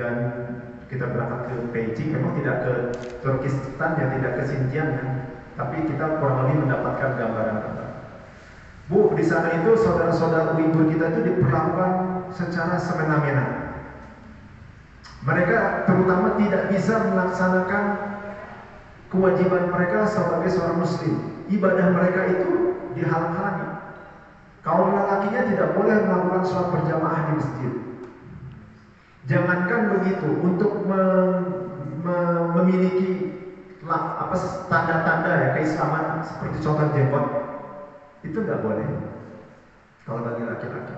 dan kita berangkat ke Beijing, memang tidak ke Turkistan ya, tidak ke Xinjiang ya, tapi kita kurang lebih mendapatkan gambaran. Bu, di sana itu saudara-saudara Uighur kita itu diperlakukan secara semena-mena. Mereka terutama tidak bisa melaksanakan kewajiban mereka sebagai seorang muslim. Ibadah mereka itu dihalang-halangi. Kaum lelakinya tidak boleh melakukan sholat berjamaah di masjid. Jangankan begitu, untuk memiliki tanda-tanda ya keislaman seperti contoh jenggot itu nggak boleh. Kalau bagi laki-laki,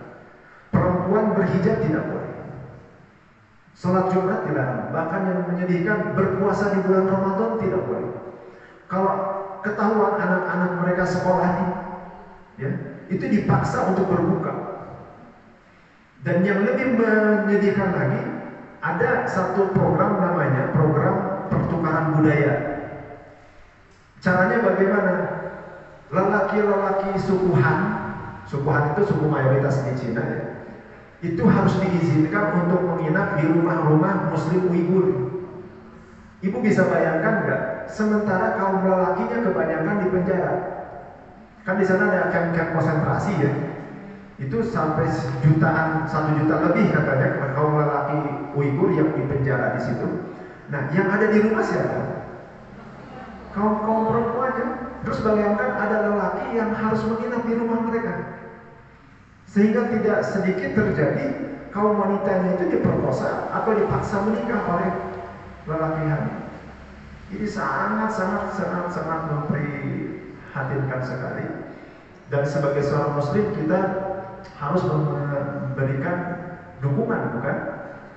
perempuan berhijab tidak boleh. Sholat Jumat dilarang. Bahkan yang menyedihkan, berpuasa di bulan Ramadan tidak boleh. Kalau ketahuan anak-anak mereka sekolah nih, ya, itu dipaksa untuk berbuka. Dan yang lebih menyedihkan lagi, ada satu program namanya program pertukaran budaya. Caranya bagaimana? Lelaki-lelaki suku Han itu suku mayoritas di Cina ya, itu harus diizinkan untuk menginap di rumah-rumah Muslim Uighur. Ibu bisa bayangkan nggak? Sementara kaum lelakinya kebanyakan di penjara. Kan di sana ada kamp-kamp konsentrasi ya. Itu sampai 1 juta lebih katanya kaum lelaki Uighur yang di penjara di situ. Nah, yang ada di rumah siapa? Kaum perempuannya. Terus bayangkan ada lelaki yang harus menginap di rumah mereka. Sehingga tidak sedikit terjadi kaum wanitanya itu diperkosa atau dipaksa menikah oleh lelaki hamil. Ini sangat memprihatinkan sekali. Dan sebagai seorang muslim kita harus memberikan dukungan bukan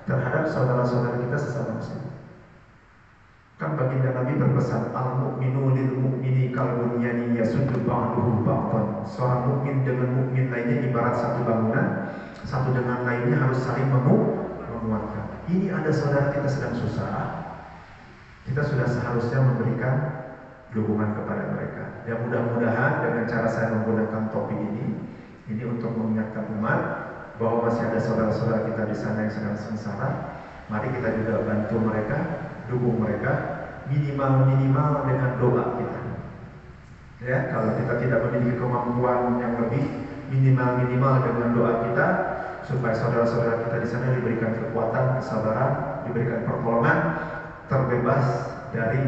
terhadap saudara-saudara kita sesama muslim. Kan baginda Nabi berpesan, al-mu'minu lil mu'mini kal bunyani yasuddu ba'duhu ba'dan. Seorang mukmin dengan mukmin lainnya ibarat satu bangunan, satu dengan lainnya harus saling menguatkan. Ini ada saudara kita sedang susah, kita sudah seharusnya memberikan dukungan kepada mereka. Ya mudah-mudahan dengan cara saya menggunakan topi ini untuk mengingatkan umat bahwa masih ada saudara-saudara kita di sana yang sedang sengsara. Mari kita juga bantu mereka, dukung mereka, minimal dengan doa kita. Ya, kalau kita tidak memiliki kemampuan yang lebih, minimal dengan doa kita supaya saudara-saudara kita di sana diberikan kekuatan, kesabaran, diberikan pertolongan, terbebas dari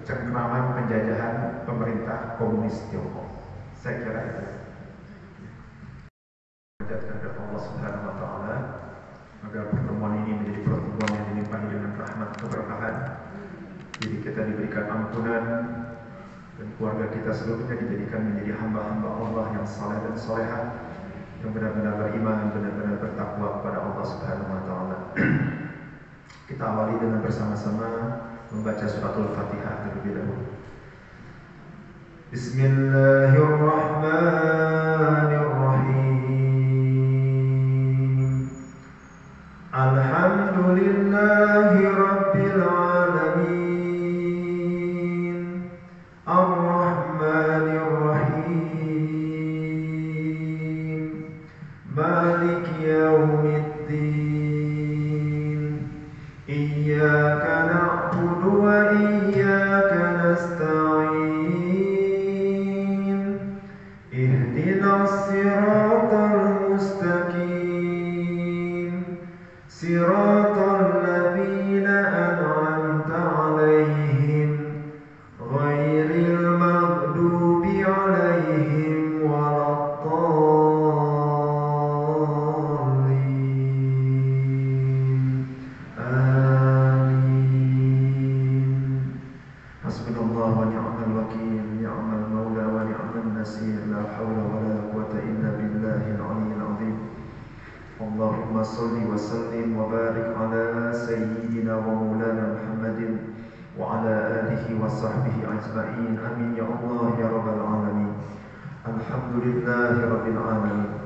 cengkraman penjajahan pemerintah komunis Tiongkok. Saya kira itu. Kepada Allah Subhanahu wa taala, agar pertemuan ini menjadi pertemuan yang dilimpahi dengan rahmat keberkahan. Jadi kita diberikan ampunan dan keluarga kita seluruhnya dijadikan menjadi hamba-hamba Allah yang saleh dan salehah, yang benar-benar beriman, benar-benar bertakwa kepada Allah Subhanahu wa taala. Kita awali dengan bersama-sama membaca suratul Fatihah terlebih dahulu. Bismillahirrahmanirrahim. Alhamdulillahi rabbil alamin. Ar-Rahmanir-Rahim. Maliki yaumiddin. Iyyaka na'budu wa iyyaka nasta'in. Ihdinas siratal mustaqim. Siratal ladzina an'amta 'alaihim ghairil maghdubi 'alaihim waladdallin. Amin. Hasbunallahu wa ni'mal wakeel, ni'mal maula wa ni'man nasir, la haula wa la quwwata illa billahil 'aliyyil 'azim. Allahumma salli wa sallim wa barik ala sayyidina wa maulana Muhammadin wa ala alihi wa sahbihi ajma'in. Amin ya Allah ya rabbal alamin. Alhamdulillahi rabbil alamin.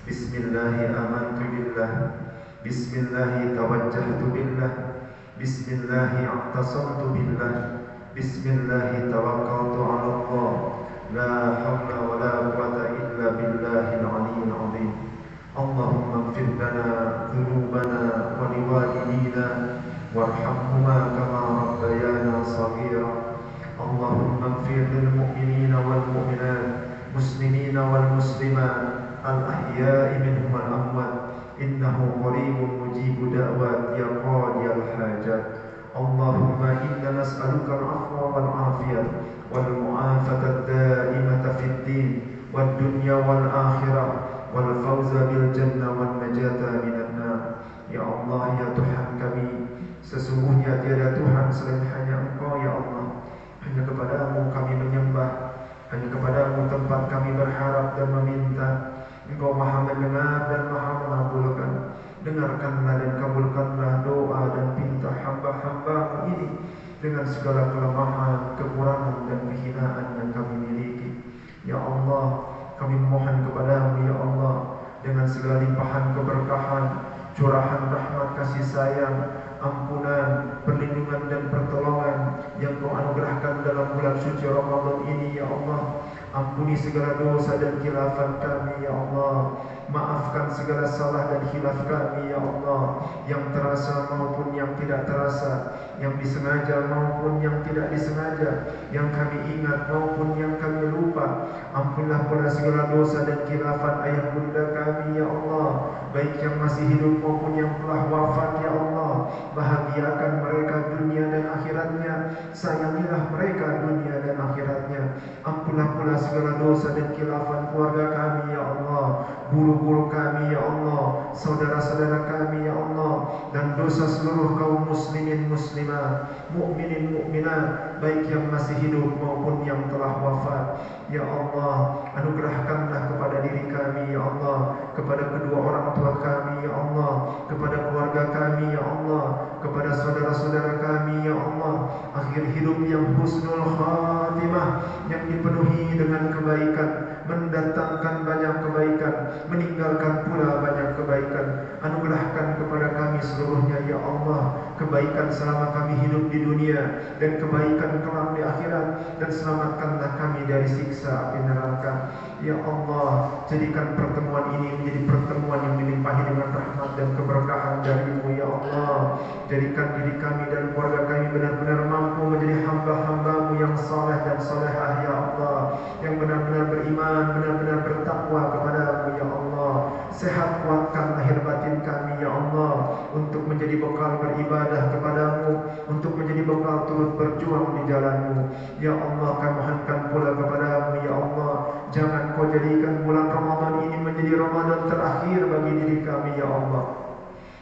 Bismillahi amantu billah. Bismillahi tawajjahtu billah. Bismillahi i'tasamtu billah. Bismillahi tawakkaltu ala Allah. La hawla wa la quwwata illa billahil 'aliyyil 'azim. Allahumma ighfir lana dhunubana wa liwalidina warhamhuma kama rabbayana shaghira. Allahumma ighfir lil mu'minina wal mu'minat, muslimina wal muslimat, al ahya'i minhum wal amwat, innahu qaribun mujibu da'wat ya qadiyal hajat. Allahumma inna nas'aluka al-'afwa wal 'afiyah wal mu'afata ad-da'imata fid din wad dunya wal akhirah wal fawza bil jannah wan najata minan nar. Ya Allah, ya Tuhan kami, sesungguhnya tiada Tuhan selain hanya Engkau ya Allah. Hanya kepadamu kami menyembah, hanya kepadamu tempat kami berharap dan meminta. Engkau maha mendengar dan maha mengabulkan. Dengarkanlah dan kabulkanlah doa dan pinta hamba-hamba-Mu ini dengan segala kelemahan, kekurangan dan kehinaan yang kami miliki. Ya Allah, kami mohon kepadamu ya Allah, dengan segala limpahan keberkahan, curahan rahmat kasih sayang, ampunan, perlindungan dan pertolongan yang Kau anugerahkan dalam bulan suci Ramadan ini ya Allah. Ampuni segala dosa dan khilafat kami ya Allah. Maafkan segala salah dan khilaf kami ya Allah, yang terasa maupun yang tidak terasa, yang disengaja maupun yang tidak disengaja, yang kami ingat maupun yang kami lupa. Ampunlah pula segala dosa dan khilafat ayah bunda kami ya Allah, baik yang masih hidup maupun yang telah wafat ya Allah. Bahagiakan mereka dunia dan akhiratnya, sayangilah mereka dunia dan akhiratnya. Ampunlah pula segala dosa dan khilafat keluarga kami ya Allah, guru-guru kami ya Allah, saudara-saudara kami ya Allah, dan dosa seluruh kaum muslimin muslimat, mukminin mukminat, baik yang masih hidup maupun yang telah wafat. Ya Allah, anugerahkanlah kepada diri kami ya Allah, kepada kedua orang tua kami ya Allah, kepada keluarga kami ya Allah, kepada saudara-saudara kami ya Allah, akhir hidup yang husnul khatimah, yang dipenuhi dengan kebaikan, mendatangkan banyak kebaikan, meninggalkan pula banyak kebaikan. Anugerahkan kepada kami seluruhnya ya Allah, kebaikan selama kami hidup di dunia dan kebaikan kelak di akhirat, dan selamatkanlah kami dari siksa api neraka. Ya Allah, jadikan pertemuan ini menjadi pertemuan yang dilimpahi dengan rahmat dan keberkahan dari-Mu ya Allah. Jadikan diri kami dan keluarga kami benar-benar mampu menjadi hamba-hamba-Mu yang saleh dan salehah ya Allah, yang benar-benar beriman, benar-benar bertakwa kepada-Mu ya Allah. Sehat kuatkan lahir batin kami ya Allah, untuk menjadi bekal beribadah kepada-Mu, untuk menjadi bekal turut berjuang di jalan-Mu. Ya Allah, kami mohonkan pula kepada-Mu ya Allah, jangan Kau jadikan bulan Ramadan ini menjadi Ramadan terakhir bagi diri kami ya Allah.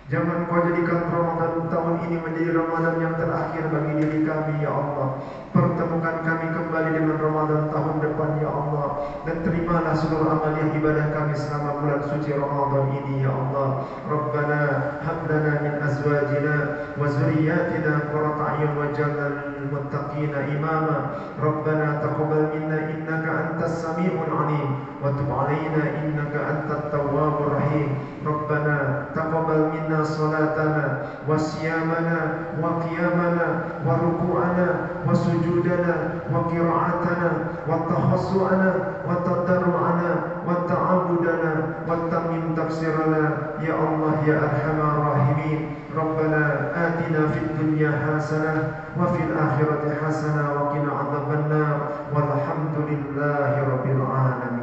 Jangan Kau jadikan Ramadan tahun ini menjadi Ramadan yang terakhir bagi diri kami, ya Allah. Pertemukan kami kembali dengan Ramadan tahun depan, ya Allah. Dan terimalah seluruh amal yang ibadah kami selama bulan suci Ramadan ini, ya Allah. Rabbana hab lana min azwajina wa zurriyyatina qurrata a'yun waj'alna lil muttaqina imama. Rabbana taqabbal minna innaka antas samiul alim wa tub 'alaina innaka antat tawwabur rahim. Rabbana taqabbal minna صلاتنا وصيامنا وقيامنا وركوعنا وسجودنا وقراءتنا وتخشعنا وتضرعنا وتعبدنا وتمم تفسيرنا يا الله يا أرحم الراحمين. ربنا آتنا في الدنيا حسنة وفي الآخرة حسنة وقنا عذاب النار والحمد لله رب العالمين.